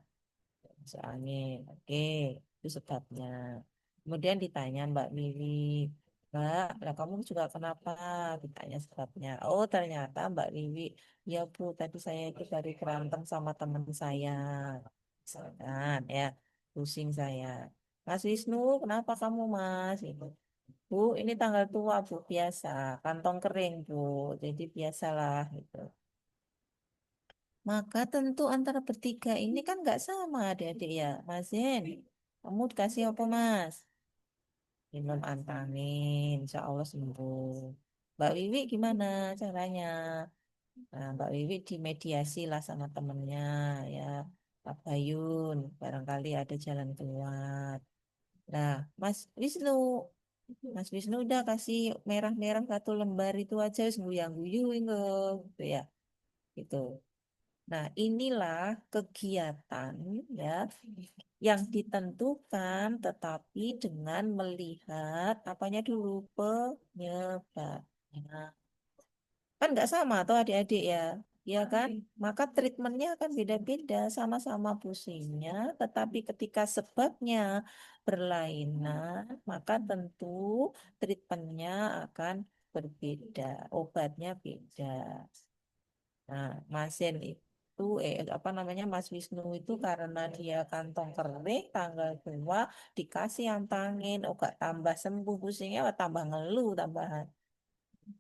masuk angin. Oke, itu sebabnya. Kemudian ditanya Mbak Wiwi, Mbak, lah kamu juga kenapa? Ditanya sebabnya. Oh ternyata Mbak Wiwi, ya Bu, tadi saya itu baru berantem sama teman saya, misalkan ya, pusing saya. Mas Wisnu, kenapa kamu Mas? Gitu. Bu, ini tanggal tua Bu, biasa, kantong kering Bu, jadi biasalah gitu. Maka tentu antara bertiga ini kan nggak sama adik-adik ya, Mas Zen. Kamu dikasih apa Mas? Minum antangin, insya Allah sembuh. Mbak Wiwi gimana caranya? Nah, Mbak Wiwi dimediasi lah sama temennya ya, Pak Bayun. Barangkali ada jalan keluar. Nah, Mas Wisnu udah kasih merah-merah 1 lembar itu aja, guyang-guyu gitu ya, gitu. Nah, inilah kegiatan ya yang ditentukan tetapi dengan melihat apanya dulu penyebabnya. Kan nggak sama tuh adik-adik ya. Ya kan? Maka treatmentnya akan beda-beda, sama-sama pusingnya, tetapi ketika sebabnya berlainan, maka tentu treatmentnya akan berbeda, obatnya beda. Nah, Masen itu apa namanya Mas Wisnu itu karena dia kantong kering tanggal tua dikasih antangin, oh gak tambah sembuh pusingnya, oh, tambah ngeluh tambahan.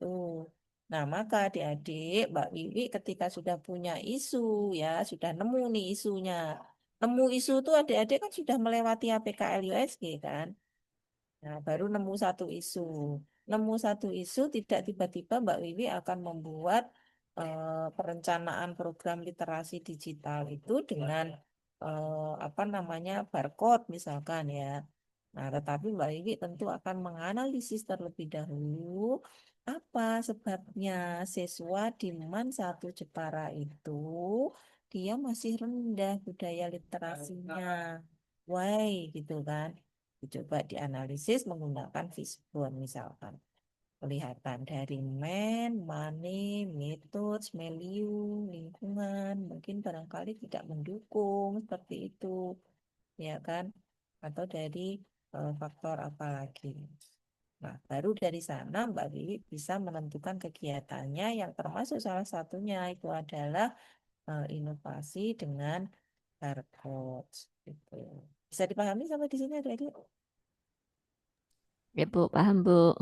Tuh. Nah, maka adik-adik Mbak Wiwi ketika sudah punya isu ya, sudah nemu nih isunya. Nemu isu itu adik-adik kan sudah melewati APKL USG kan. Nah, baru nemu satu isu. Nemu satu isu, tidak tiba-tiba Mbak Wiwi akan membuat perencanaan program literasi digital itu dengan apa namanya barcode misalkan ya. Nah, tetapi Mbak Wiwi tentu akan menganalisis terlebih dahulu apa sebabnya siswa di MAN 1 Jepara itu dia masih rendah budaya literasinya. Why gitu kan? Coba dianalisis menggunakan fishbone misalkan. Kelihatan dari money, metode, value, lingkungan, mungkin barangkali tidak mendukung seperti itu, ya kan? Atau dari faktor apa lagi? Nah, baru dari sana Mbak Wiwi bisa menentukan kegiatannya yang termasuk salah satunya itu adalah inovasi dengan barcode gitu. Bisa dipahami sampai di sini adik-adik? Ya, Bu, paham, Bu.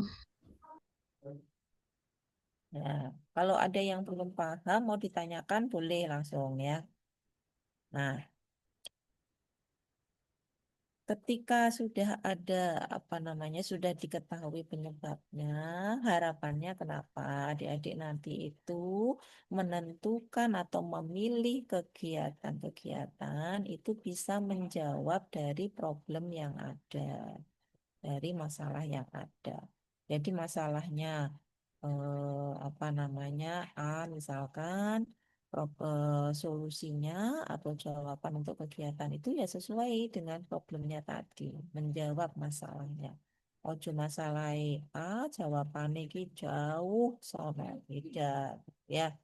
Nah, kalau ada yang belum paham mau ditanyakan boleh langsung ya. Nah, ketika sudah ada apa namanya sudah diketahui penyebabnya, harapannya kenapa adik-adik nanti itu menentukan atau memilih kegiatan-kegiatan itu bisa menjawab dari problem yang ada, dari masalah yang ada. Jadi masalahnya apa namanya A misalkan solusinya atau jawaban untuk kegiatan itu ya sesuai dengan problemnya tadi, menjawab masalahnya. Ojo masalah A, jawabannya ki jauh sama beda ya.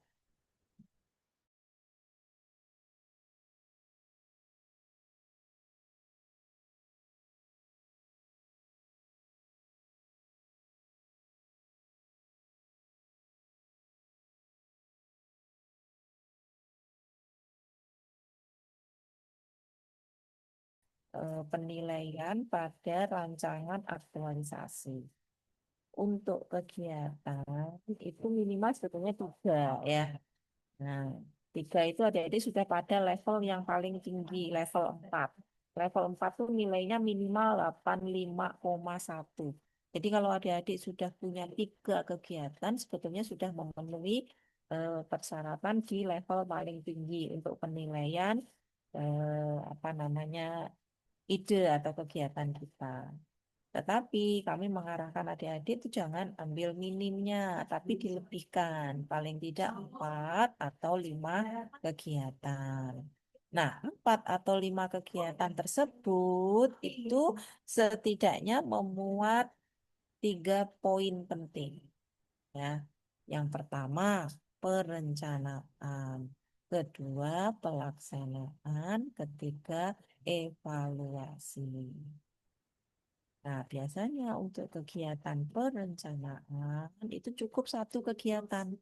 Penilaian pada rancangan aktualisasi. Untuk kegiatan itu minimal sebetulnya 3 ya. Nah, 3 itu adik-adik sudah pada level yang paling tinggi, level 4. Level 4 tuh nilainya minimal 85,1. Jadi kalau adik-adik sudah punya 3 kegiatan, sebetulnya sudah memenuhi persyaratan di level paling tinggi untuk penilaian apa namanya ide atau kegiatan kita. Tetapi kami mengarahkan adik-adik itu jangan ambil minimnya, tapi dilebihkan. Paling tidak 4 atau 5 kegiatan. Nah, 4 atau 5 kegiatan tersebut itu setidaknya memuat 3 poin penting. Ya. Yang pertama, perencanaan. Kedua, pelaksanaan. Ketiga, evaluasi. Nah, biasanya untuk kegiatan perencanaan itu cukup 1 kegiatan.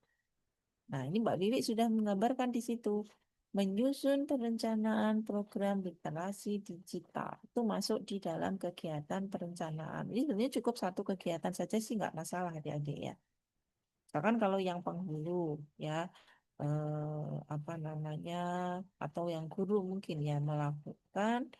Nah, ini Mbak Wiwi sudah menggambarkan di situ. Menyusun perencanaan program literasi digital. Itu masuk di dalam kegiatan perencanaan. Ini sebenarnya cukup 1 kegiatan saja sih nggak masalah adik-adik ya. Misalkan kalau yang penghulu ya apa namanya atau yang guru mungkin ya melakukan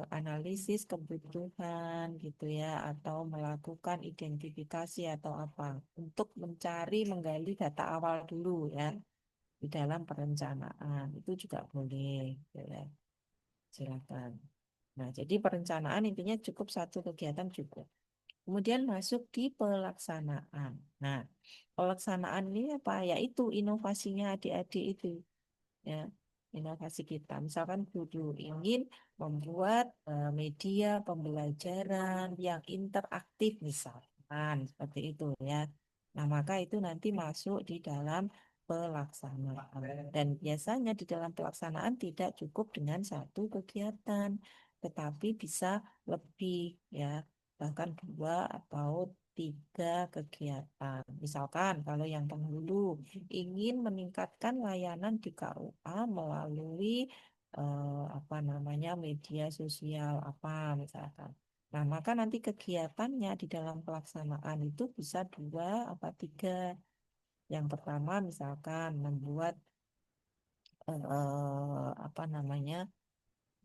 analisis kebutuhan gitu ya atau melakukan identifikasi atau apa untuk mencari menggali data awal dulu ya di dalam perencanaan itu juga boleh gitu ya. Silakan. Nah, jadi perencanaan intinya cukup 1 kegiatan cukup. Kemudian masuk di pelaksanaan. Nah, pelaksanaan ini apa? Yaitu inovasinya adik-adik itu. Ya, inovasi kita. Misalkan guru ingin membuat media pembelajaran yang interaktif misalkan seperti itu ya. Nah, maka itu nanti masuk di dalam pelaksanaan. Dan biasanya di dalam pelaksanaan tidak cukup dengan 1 kegiatan, tetapi bisa lebih ya, bahkan 2 atau 3 kegiatan. Misalkan kalau yang penghulu ingin meningkatkan layanan di KUA melalui apa namanya media sosial apa misalkan. Nah, maka nanti kegiatannya di dalam pelaksanaan itu bisa 2 apa 3. Yang pertama misalkan membuat apa namanya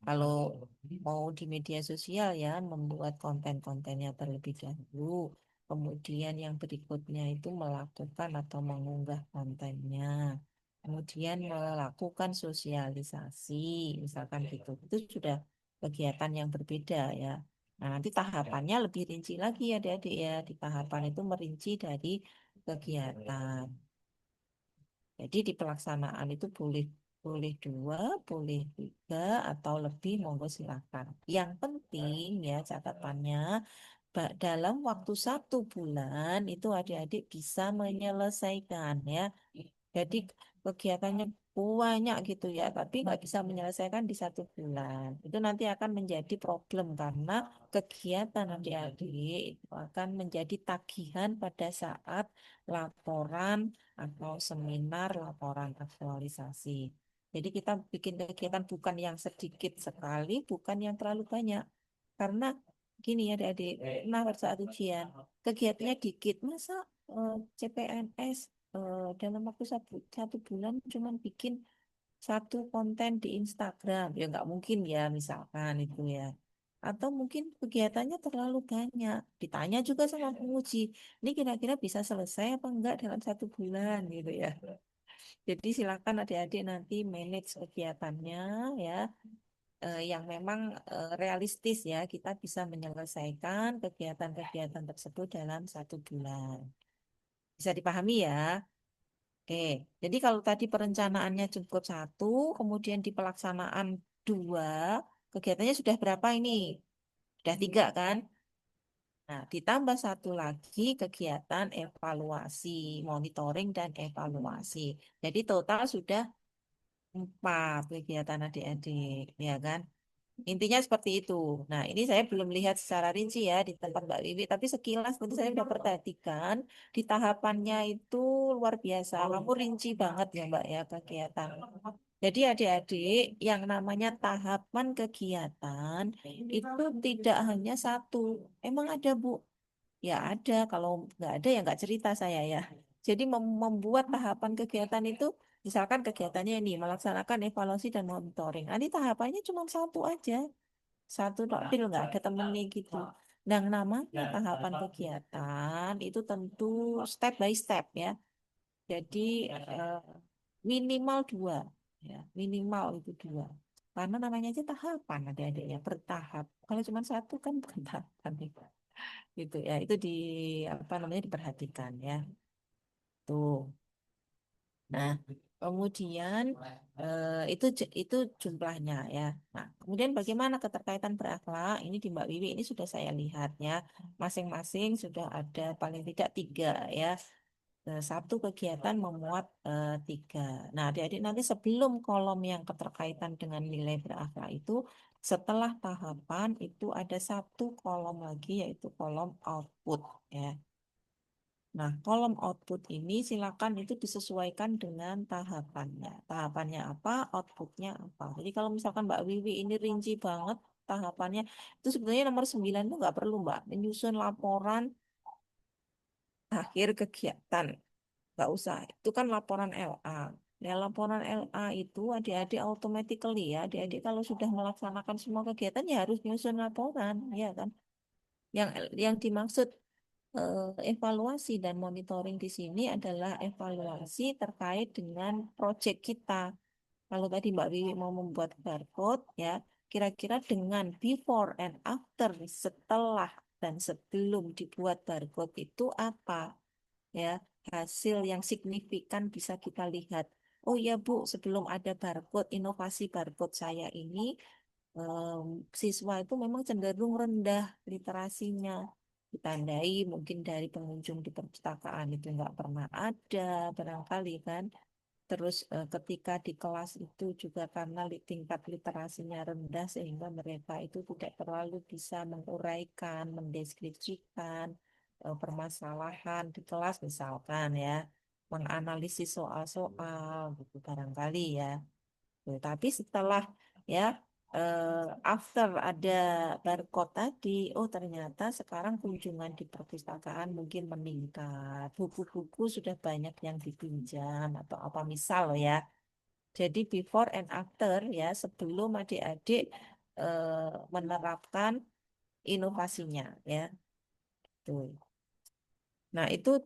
kalau mau di media sosial ya, membuat konten-kontennya terlebih dahulu. Kemudian yang berikutnya itu melakukan atau mengunggah kontennya. Kemudian melakukan sosialisasi, misalkan gitu. Itu sudah kegiatan yang berbeda ya. Nah, nanti tahapannya lebih rinci lagi ya adik-adik ya. Di tahapan itu merinci dari kegiatan. Jadi di pelaksanaan itu boleh boleh 2, boleh 3 atau lebih monggo silakan. Yang penting ya catatannya dalam waktu 1 bulan itu adik-adik bisa menyelesaikan ya. Jadi kegiatannya banyak gitu ya, tapi nggak bisa menyelesaikan di 1 bulan. Itu nanti akan menjadi problem karena kegiatan adik-adik itu akan menjadi tagihan pada saat laporan atau seminar laporan aktualisasi. Jadi kita bikin kegiatan bukan yang sedikit sekali, bukan yang terlalu banyak. Karena gini ya adik-adik, nah pada saat ujian, kegiatannya dikit, masa CPNS dalam waktu 1 bulan cuman bikin 1 konten di Instagram, ya nggak mungkin ya misalkan itu ya. Atau mungkin kegiatannya terlalu banyak. Ditanya juga sama penguji, ini kira-kira bisa selesai apa enggak dalam 1 bulan gitu ya. Jadi silakan adik-adik nanti manage kegiatannya ya, yang memang realistis ya, kita bisa menyelesaikan kegiatan-kegiatan tersebut dalam 1 bulan. Bisa dipahami ya? Oke, jadi kalau tadi perencanaannya cukup 1, kemudian di pelaksanaan 2, kegiatannya sudah berapa ini? Sudah 3 kan? Nah, ditambah 1 lagi kegiatan evaluasi, monitoring dan evaluasi. Jadi total sudah 4 kegiatan adik-adik, ya kan? Intinya seperti itu. Nah, ini saya belum lihat secara rinci ya di tempat Mbak Wiwi, tapi sekilas tadi saya sudah perhatikan di tahapannya itu luar biasa. Kamu rinci banget ya Mbak ya kegiatan. Jadi adik-adik yang namanya tahapan kegiatan itu tidak hanya 1. Emang ada Bu? Ya ada, kalau nggak ada ya nggak cerita saya ya. Jadi membuat tahapan kegiatan itu, misalkan kegiatannya ini melaksanakan evaluasi dan monitoring. Nanti tahapannya cuma 1 aja, 1 dokpil nggak ada temennya gitu. Dan namanya tahapan kegiatan itu tentu step by step ya. Jadi minimal 2, ya minimal itu 2. Karena namanya aja tahapan adik-adiknya bertahap. Kalau cuma 1 kan bukan tahapan gitu ya, itu di apa namanya diperhatikan ya tuh. Nah, kemudian itu jumlahnya ya. Nah, kemudian bagaimana keterkaitan berakhlak ini di Mbak Wiwi ini sudah saya lihat ya, masing-masing sudah ada paling tidak 3 ya. 1 kegiatan memuat 3. Nah, adik-adik nanti sebelum kolom yang keterkaitan dengan nilai berakhlak itu, setelah tahapan itu ada 1 kolom lagi yaitu kolom output ya. Nah, kolom output ini silakan itu disesuaikan dengan tahapannya. Tahapannya apa, outputnya apa. Jadi kalau misalkan Mbak Wiwi ini rinci banget tahapannya, itu sebenarnya nomor 9 itu nggak perlu Mbak. Menyusun laporan akhir kegiatan. Nggak usah, itu kan laporan LA. Ya, laporan LA itu adik-adik automatically ya. Adik-adik kalau sudah melaksanakan semua kegiatan ya harus nyusun laporan, ya kan. Yang dimaksud evaluasi dan monitoring di sini adalah evaluasi terkait dengan proyek kita. Kalau tadi Mbak Wiwi mau membuat barcode, ya, kira-kira dengan before and after, setelah dan sebelum dibuat barcode itu apa? Ya, hasil yang signifikan bisa kita lihat. Oh ya Bu, sebelum ada barcode, inovasi barcode saya ini, siswa itu memang cenderung rendah literasinya. Ditandai mungkin dari pengunjung di perpustakaan itu nggak pernah ada, barangkali kan. Terus ketika di kelas itu juga karena tingkat literasinya rendah sehingga mereka itu tidak terlalu bisa menguraikan, mendeskripsikan permasalahan di kelas misalkan ya, menganalisis soal-soal gitu barangkali ya. Tuh, tapi setelah ya after ada barcode tadi, oh ternyata sekarang kunjungan di perpustakaan mungkin meningkat, buku-buku sudah banyak yang dipinjam atau apa misal ya. Jadi before and after ya, sebelum adik-adik menerapkan inovasinya ya. Tuh. Nah, itu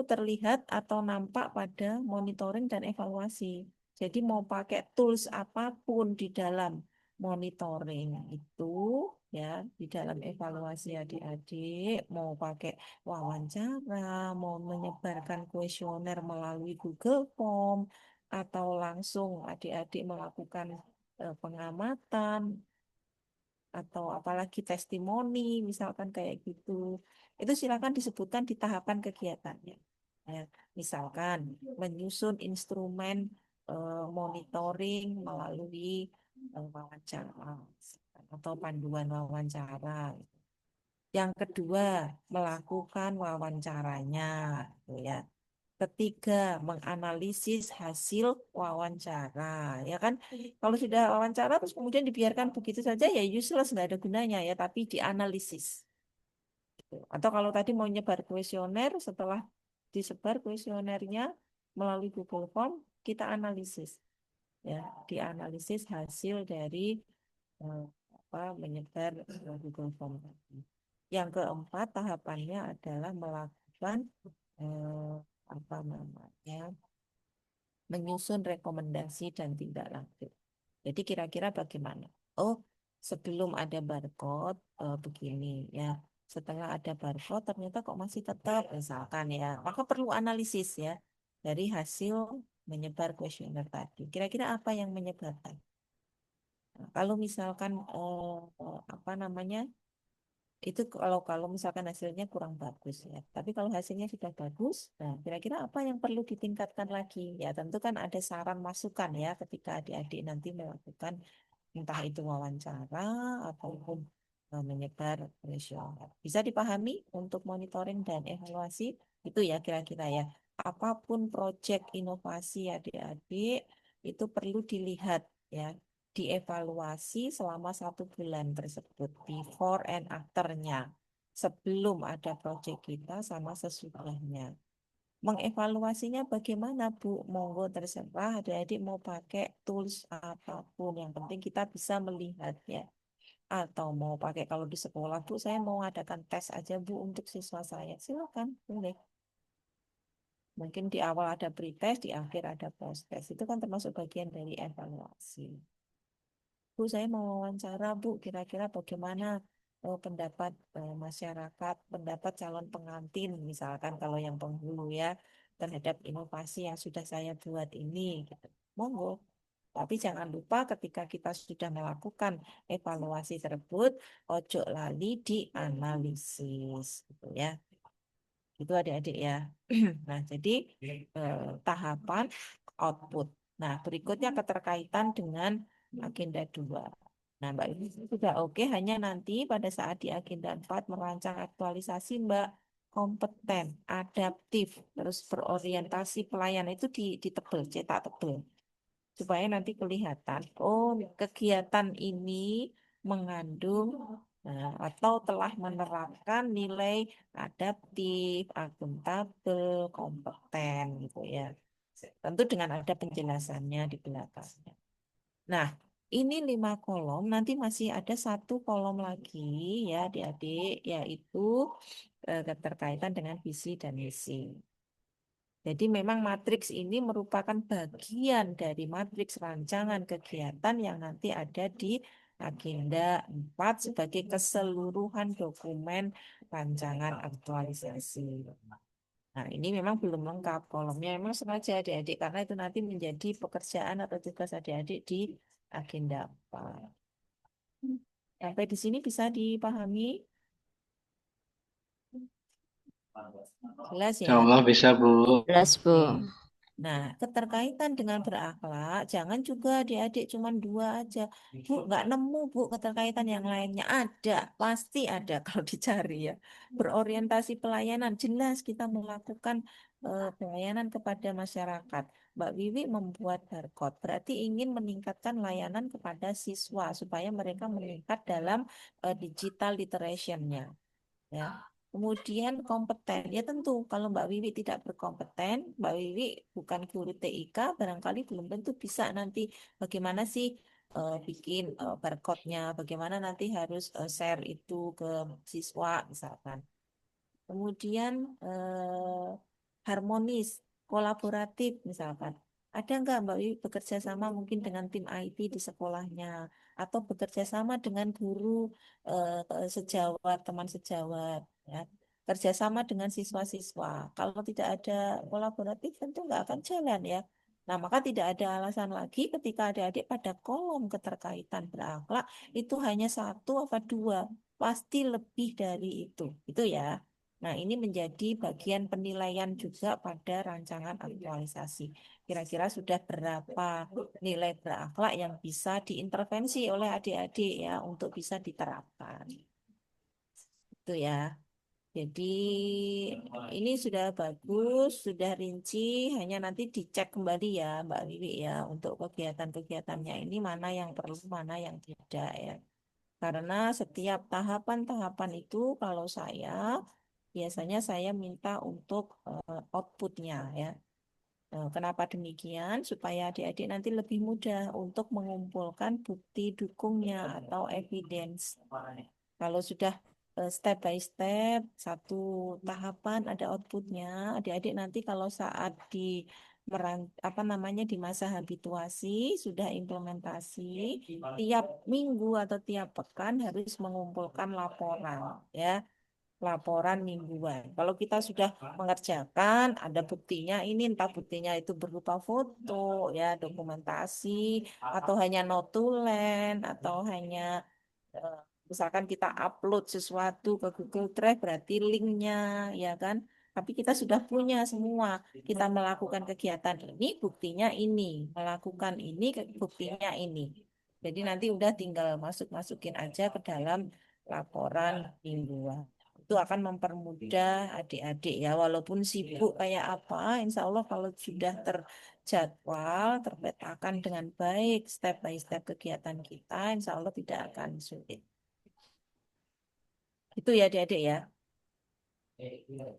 terlihat atau nampak pada monitoring dan evaluasi. Jadi mau pakai tools apapun di dalam monitoring itu ya, di dalam evaluasi adik-adik, mau pakai wawancara, mau menyebarkan kuesioner melalui Google Form atau langsung adik-adik melakukan pengamatan atau apalagi testimoni misalkan kayak gitu, itu silakan disebutkan di tahapan kegiatannya ya. Misalkan menyusun instrumen monitoring melalui wawancara atau panduan wawancara. Yang kedua, melakukan wawancaranya, gitu ya. Ketiga, menganalisis hasil wawancara, ya kan? Kalau sudah wawancara terus kemudian dibiarkan begitu saja ya useless, nggak ada gunanya ya, tapi dianalisis. Gitu. Atau kalau tadi mau nyebar kuesioner, setelah disebar kuesionernya melalui Google Form, kita analisis, ya, dianalisis hasil dari eh, menyebar Google Form tadi. Yang keempat tahapannya adalah melakukan eh, apa namanya menyusun rekomendasi dan tindak lanjut. Jadi kira-kira bagaimana? Oh, sebelum ada barcode begini ya. Setelah ada barcode ternyata kok masih tetap misalkan ya. Maka perlu analisis ya dari hasil menyebar kuesioner tadi. Kira-kira apa yang menyebabkan? Nah, kalau misalkan apa namanya itu kalau kalau misalkan hasilnya kurang bagus ya. Tapi kalau hasilnya sudah bagus, nah kira-kira apa yang perlu ditingkatkan lagi? Ya tentu kan ada saran masukan ya ketika adik-adik nanti melakukan entah itu wawancara ataupun menyebar kuesioner. Bisa dipahami untuk monitoring dan evaluasi itu ya kira-kira ya. Apapun proyek inovasi adik-adik itu perlu dilihat ya, dievaluasi selama 1 bulan tersebut, before and after-nya, sebelum ada proyek kita sama sesudahnya. Mengevaluasinya bagaimana, Bu? Monggo terserah adik-adik mau pakai tools apapun. Yang penting kita bisa melihatnya. Atau mau pakai kalau di sekolah, Bu, saya mau adakan tes aja, Bu, untuk siswa saya. Silakan, boleh. Mungkin di awal ada pre-test, di akhir ada post-test. Itu kan termasuk bagian dari evaluasi. Bu, saya mau wawancara, Bu. Kira-kira bagaimana pendapat masyarakat, pendapat calon pengantin, misalkan kalau yang penghulu ya, terhadap inovasi yang sudah saya buat ini. Gitu. Monggo. Tapi jangan lupa ketika kita sudah melakukan evaluasi tersebut, ojo lali dianalisis, gitu ya. Itu adik-adik ya. Nah, jadi tahapan output. Nah, berikutnya keterkaitan dengan agenda 2. Nah, Mbak ini sudah oke, hanya nanti pada saat di agenda 4 merancang aktualisasi Mbak kompeten, adaptif, terus berorientasi pelayanan itu ditebel, cetak tebel. Supaya nanti kelihatan, oh kegiatan ini mengandung atau telah menerapkan nilai adaptif, akuntabel, kompeten gitu ya. Tentu dengan ada penjelasannya di belakangnya. Nah, ini 5 kolom, nanti masih ada 1 kolom lagi ya adik-adik, yaitu keterkaitan dengan visi dan misi. Jadi memang matriks ini merupakan bagian dari matriks rancangan kegiatan yang nanti ada di agenda 4 sebagai keseluruhan dokumen rancangan aktualisasi. Nah, ini memang belum lengkap kolomnya. Memang sengaja adik-adik karena itu nanti menjadi pekerjaan atau tugas adik-adik di agenda 4. Sampai di sini bisa dipahami? Jelas ya? Insya Allah bisa, Bu. Jelas, Bu. Nah, keterkaitan dengan berakhlak, jangan juga adik-adik cuma 2 aja. Bu, nggak nemu, Bu, keterkaitan yang lainnya. Ada, pasti ada kalau dicari ya. Berorientasi pelayanan, jelas kita melakukan pelayanan kepada masyarakat. Mbak Wiwi membuat barcode, berarti ingin meningkatkan layanan kepada siswa supaya mereka meningkat dalam digital literacy-nya. Ya. Kemudian kompeten, ya tentu kalau Mbak Wiwi tidak berkompeten, Mbak Wiwi bukan guru TIK, barangkali belum tentu bisa nanti bagaimana sih bikin barcode-nya, bagaimana nanti harus share itu ke siswa misalkan. Kemudian harmonis, kolaboratif misalkan. Ada nggak Mbak Wiwi bekerja sama mungkin dengan tim IT di sekolahnya atau bekerja sama dengan guru sejawat, teman sejawat, ya. Kerjasama dengan siswa-siswa. Kalau tidak ada kolaboratif tentu nggak akan jalan ya. Nah, maka tidak ada alasan lagi ketika adik-adik pada kolom keterkaitan berakhlak itu hanya 1 atau 2, pasti lebih dari itu ya. Nah, ini menjadi bagian penilaian juga pada rancangan aktualisasi. Kira-kira sudah berapa nilai berakhlak yang bisa diintervensi oleh adik-adik ya untuk bisa diterapkan. Itu ya. Jadi ini sudah bagus, sudah rinci, hanya nanti dicek kembali ya Mbak Wiwi ya untuk kegiatan-kegiatannya ini mana yang perlu, mana yang tidak ya. Karena setiap tahapan-tahapan itu kalau saya biasanya saya minta untuk outputnya ya. Kenapa demikian? Supaya adik-adik nanti lebih mudah untuk mengumpulkan bukti dukungnya atau evidence. Kalau sudah step by step, satu tahapan ada outputnya, adik-adik nanti kalau saat di apa namanya di masa habituasi sudah implementasi, tiap minggu atau tiap pekan harus mengumpulkan laporan, ya laporan mingguan. Kalau kita sudah mengerjakan, ada buktinya ini, entah buktinya itu berupa foto, ya dokumentasi, atau hanya notulen, atau hanya eh, misalkan kita upload sesuatu ke Google Drive, berarti linknya, ya kan? Tapi kita sudah punya semua. Kita melakukan kegiatan ini, buktinya ini. Melakukan ini, buktinya ini. Jadi nanti udah tinggal masukin aja ke dalam laporan mingguan. Itu akan mempermudah adik-adik ya, walaupun sibuk kayak apa, insya Allah kalau sudah terjadwal, terpetakan dengan baik, step by step kegiatan kita, insya Allah tidak akan sulit. Itu ya adik-adik ya.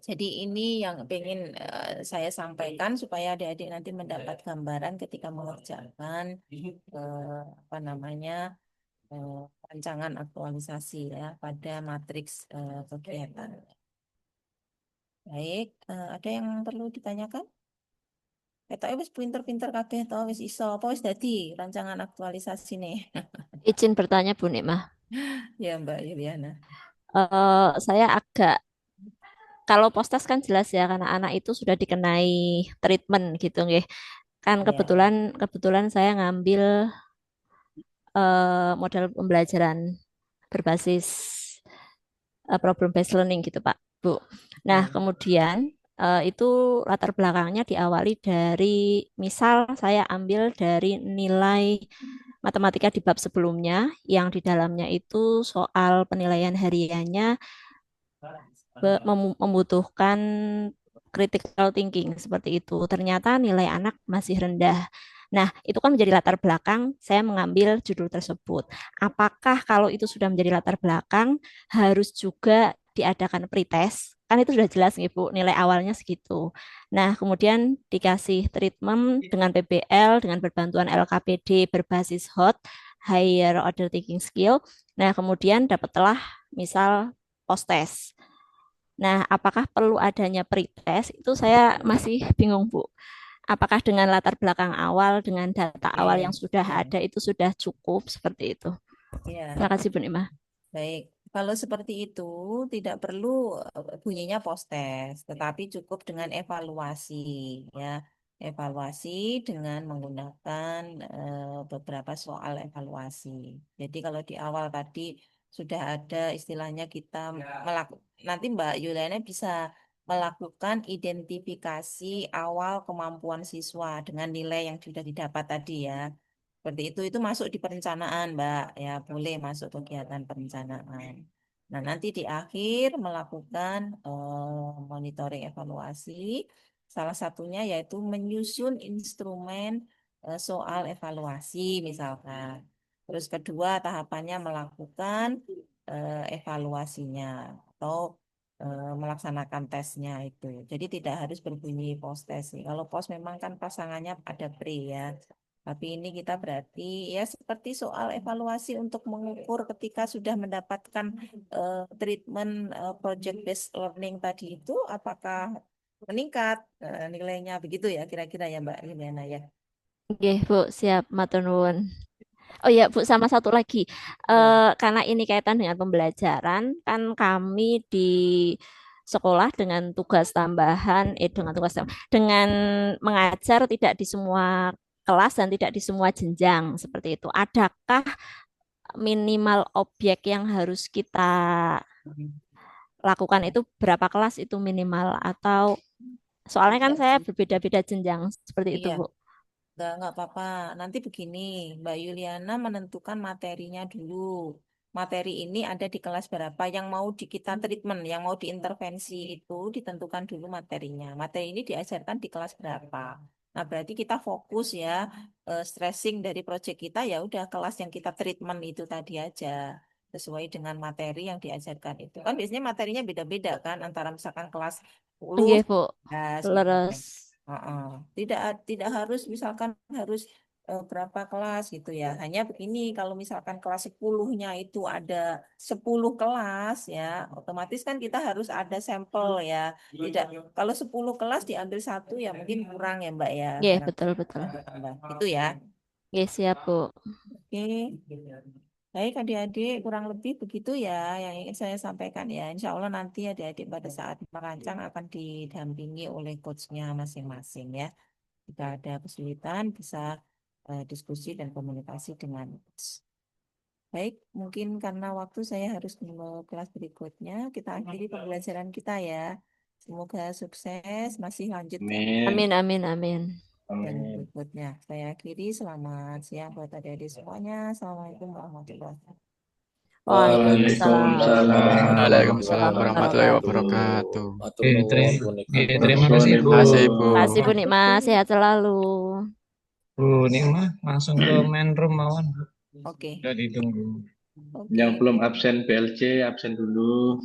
Jadi ini yang ingin saya sampaikan supaya adik-adik nanti mendapat gambaran ketika mengerjakan apa namanya rancangan aktualisasi ya pada matriks kegiatan. Baik, ada yang perlu ditanyakan? Ketoke wis pinter-pinter kabeh to, wis iso apa wis dadi rancangan aktualisasi nih. Izin bertanya Bu Nikmah. Ya Mbak Yuliana. Saya agak kalau postas kan jelas ya karena anak itu sudah dikenai treatment gitu nggih. Kan Ya. kebetulan saya ngambil model pembelajaran berbasis problem based learning gitu Pak, Bu. Nah, Ya. kemudian itu latar belakangnya diawali dari misal saya ambil dari nilai matematika di bab sebelumnya yang di dalamnya itu soal penilaian hariannya membutuhkan critical thinking seperti itu. Ternyata nilai anak masih rendah. Nah, itu kan menjadi latar belakang saya mengambil judul tersebut. Apakah kalau itu sudah menjadi latar belakang harus juga diadakan pretest? Kan itu sudah jelas nih Bu, nilai awalnya segitu. Nah, kemudian dikasih treatment dengan PBL, dengan berbantuan LKPD berbasis HOT, Higher Order Thinking Skill. Nah, kemudian dapatlah misal post test. Nah, apakah perlu adanya pretest? Itu saya masih bingung, Bu. Apakah dengan latar belakang awal, dengan data awal yang sudah ada itu sudah cukup seperti itu? Ya. Terima kasih, Bu Nima. Baik, kalau seperti itu tidak perlu bunyinya post-test, tetapi cukup dengan evaluasi ya. Evaluasi dengan menggunakan beberapa soal evaluasi. Jadi kalau di awal tadi sudah ada istilahnya kita melakukan, nanti Mbak Yuliana bisa melakukan identifikasi awal kemampuan siswa dengan nilai yang sudah didapat tadi ya. Seperti itu masuk di perencanaan, Mbak. Ya, boleh masuk kegiatan perencanaan. Nah, nanti di akhir melakukan monitoring evaluasi. Salah satunya yaitu menyusun instrumen soal evaluasi, misalkan. Terus kedua tahapannya melakukan evaluasinya atau melaksanakan tesnya itu. Jadi tidak harus berbunyi post test. Kalau post memang kan pasangannya ada pre ya. Tapi ini kita berarti ya seperti soal evaluasi untuk mengukur ketika sudah mendapatkan treatment project based learning tadi itu apakah meningkat nilainya begitu ya kira-kira ya Mbak Liliana ya. Oke, Bu, siap, matur nuwun. Oh ya, Bu, sama satu lagi. Karena ini kaitan dengan pembelajaran, kan kami di sekolah dengan tugas tambahan, dengan mengajar tidak di semua kelas dan tidak di semua jenjang seperti itu. Adakah minimal objek yang harus kita lakukan itu berapa kelas itu minimal atau soalnya kan Enggak saya sih. berbeda-beda jenjang seperti itu, Iya. Bu. Enggak apa-apa. Nanti begini, Mbak Yuliana menentukan materinya dulu. Materi ini ada di kelas berapa yang mau di kita treatment, yang mau diintervensi itu ditentukan dulu materinya. Materi ini diajarkan di kelas berapa. Nah, berarti kita fokus ya, stressing dari proyek kita ya udah kelas yang kita treatment itu tadi aja. Sesuai dengan materi yang diajarkan itu. Kan biasanya materinya beda-beda kan antara misalkan kelas 10, Nggih, Bu. 11 gitu kan. Terus Heeh. Tidak tidak harus misalkan harus berapa kelas gitu ya. Hanya begini kalau misalkan kelas 10-nya itu ada 10 kelas ya, otomatis kan kita harus ada sampel ya. Tidak kalau 10 kelas diambil satu ya mungkin kurang ya Mbak ya. nggih, Kurang betul-betul. tambah. Itu ya. Nggih, siap, Bu. Oke. Baik adik-adik, kurang lebih begitu ya yang ingin saya sampaikan ya. Insya Allah nanti adik-adik pada saat merancang akan didampingi oleh coachnya masing-masing ya. Jika ada kesulitan bisa diskusi dan komunikasi dengan coach. Baik, mungkin karena waktu saya harus ke kelas berikutnya. Kita akhiri pembelajaran kita ya. Semoga sukses, masih lanjut kan Amin. Amin, amin, amin. dan berikutnya. Saya akhiri, selamat siang buat adik-adik semuanya. Assalamualaikum warahmatullahi wabarakatuh. Waalaikumsalam. Waalaikumsalam warahmatullahi Wabarakatuh. wabarakatuh. Terima kasih, Bu. Terima kasih, Bu. Terima kasih Bu Nikma, sehat selalu. Bu Nikma, langsung ke main room mawon. Oke. Udah ditunggu. Oke. Yang belum absen BLC, absen dulu.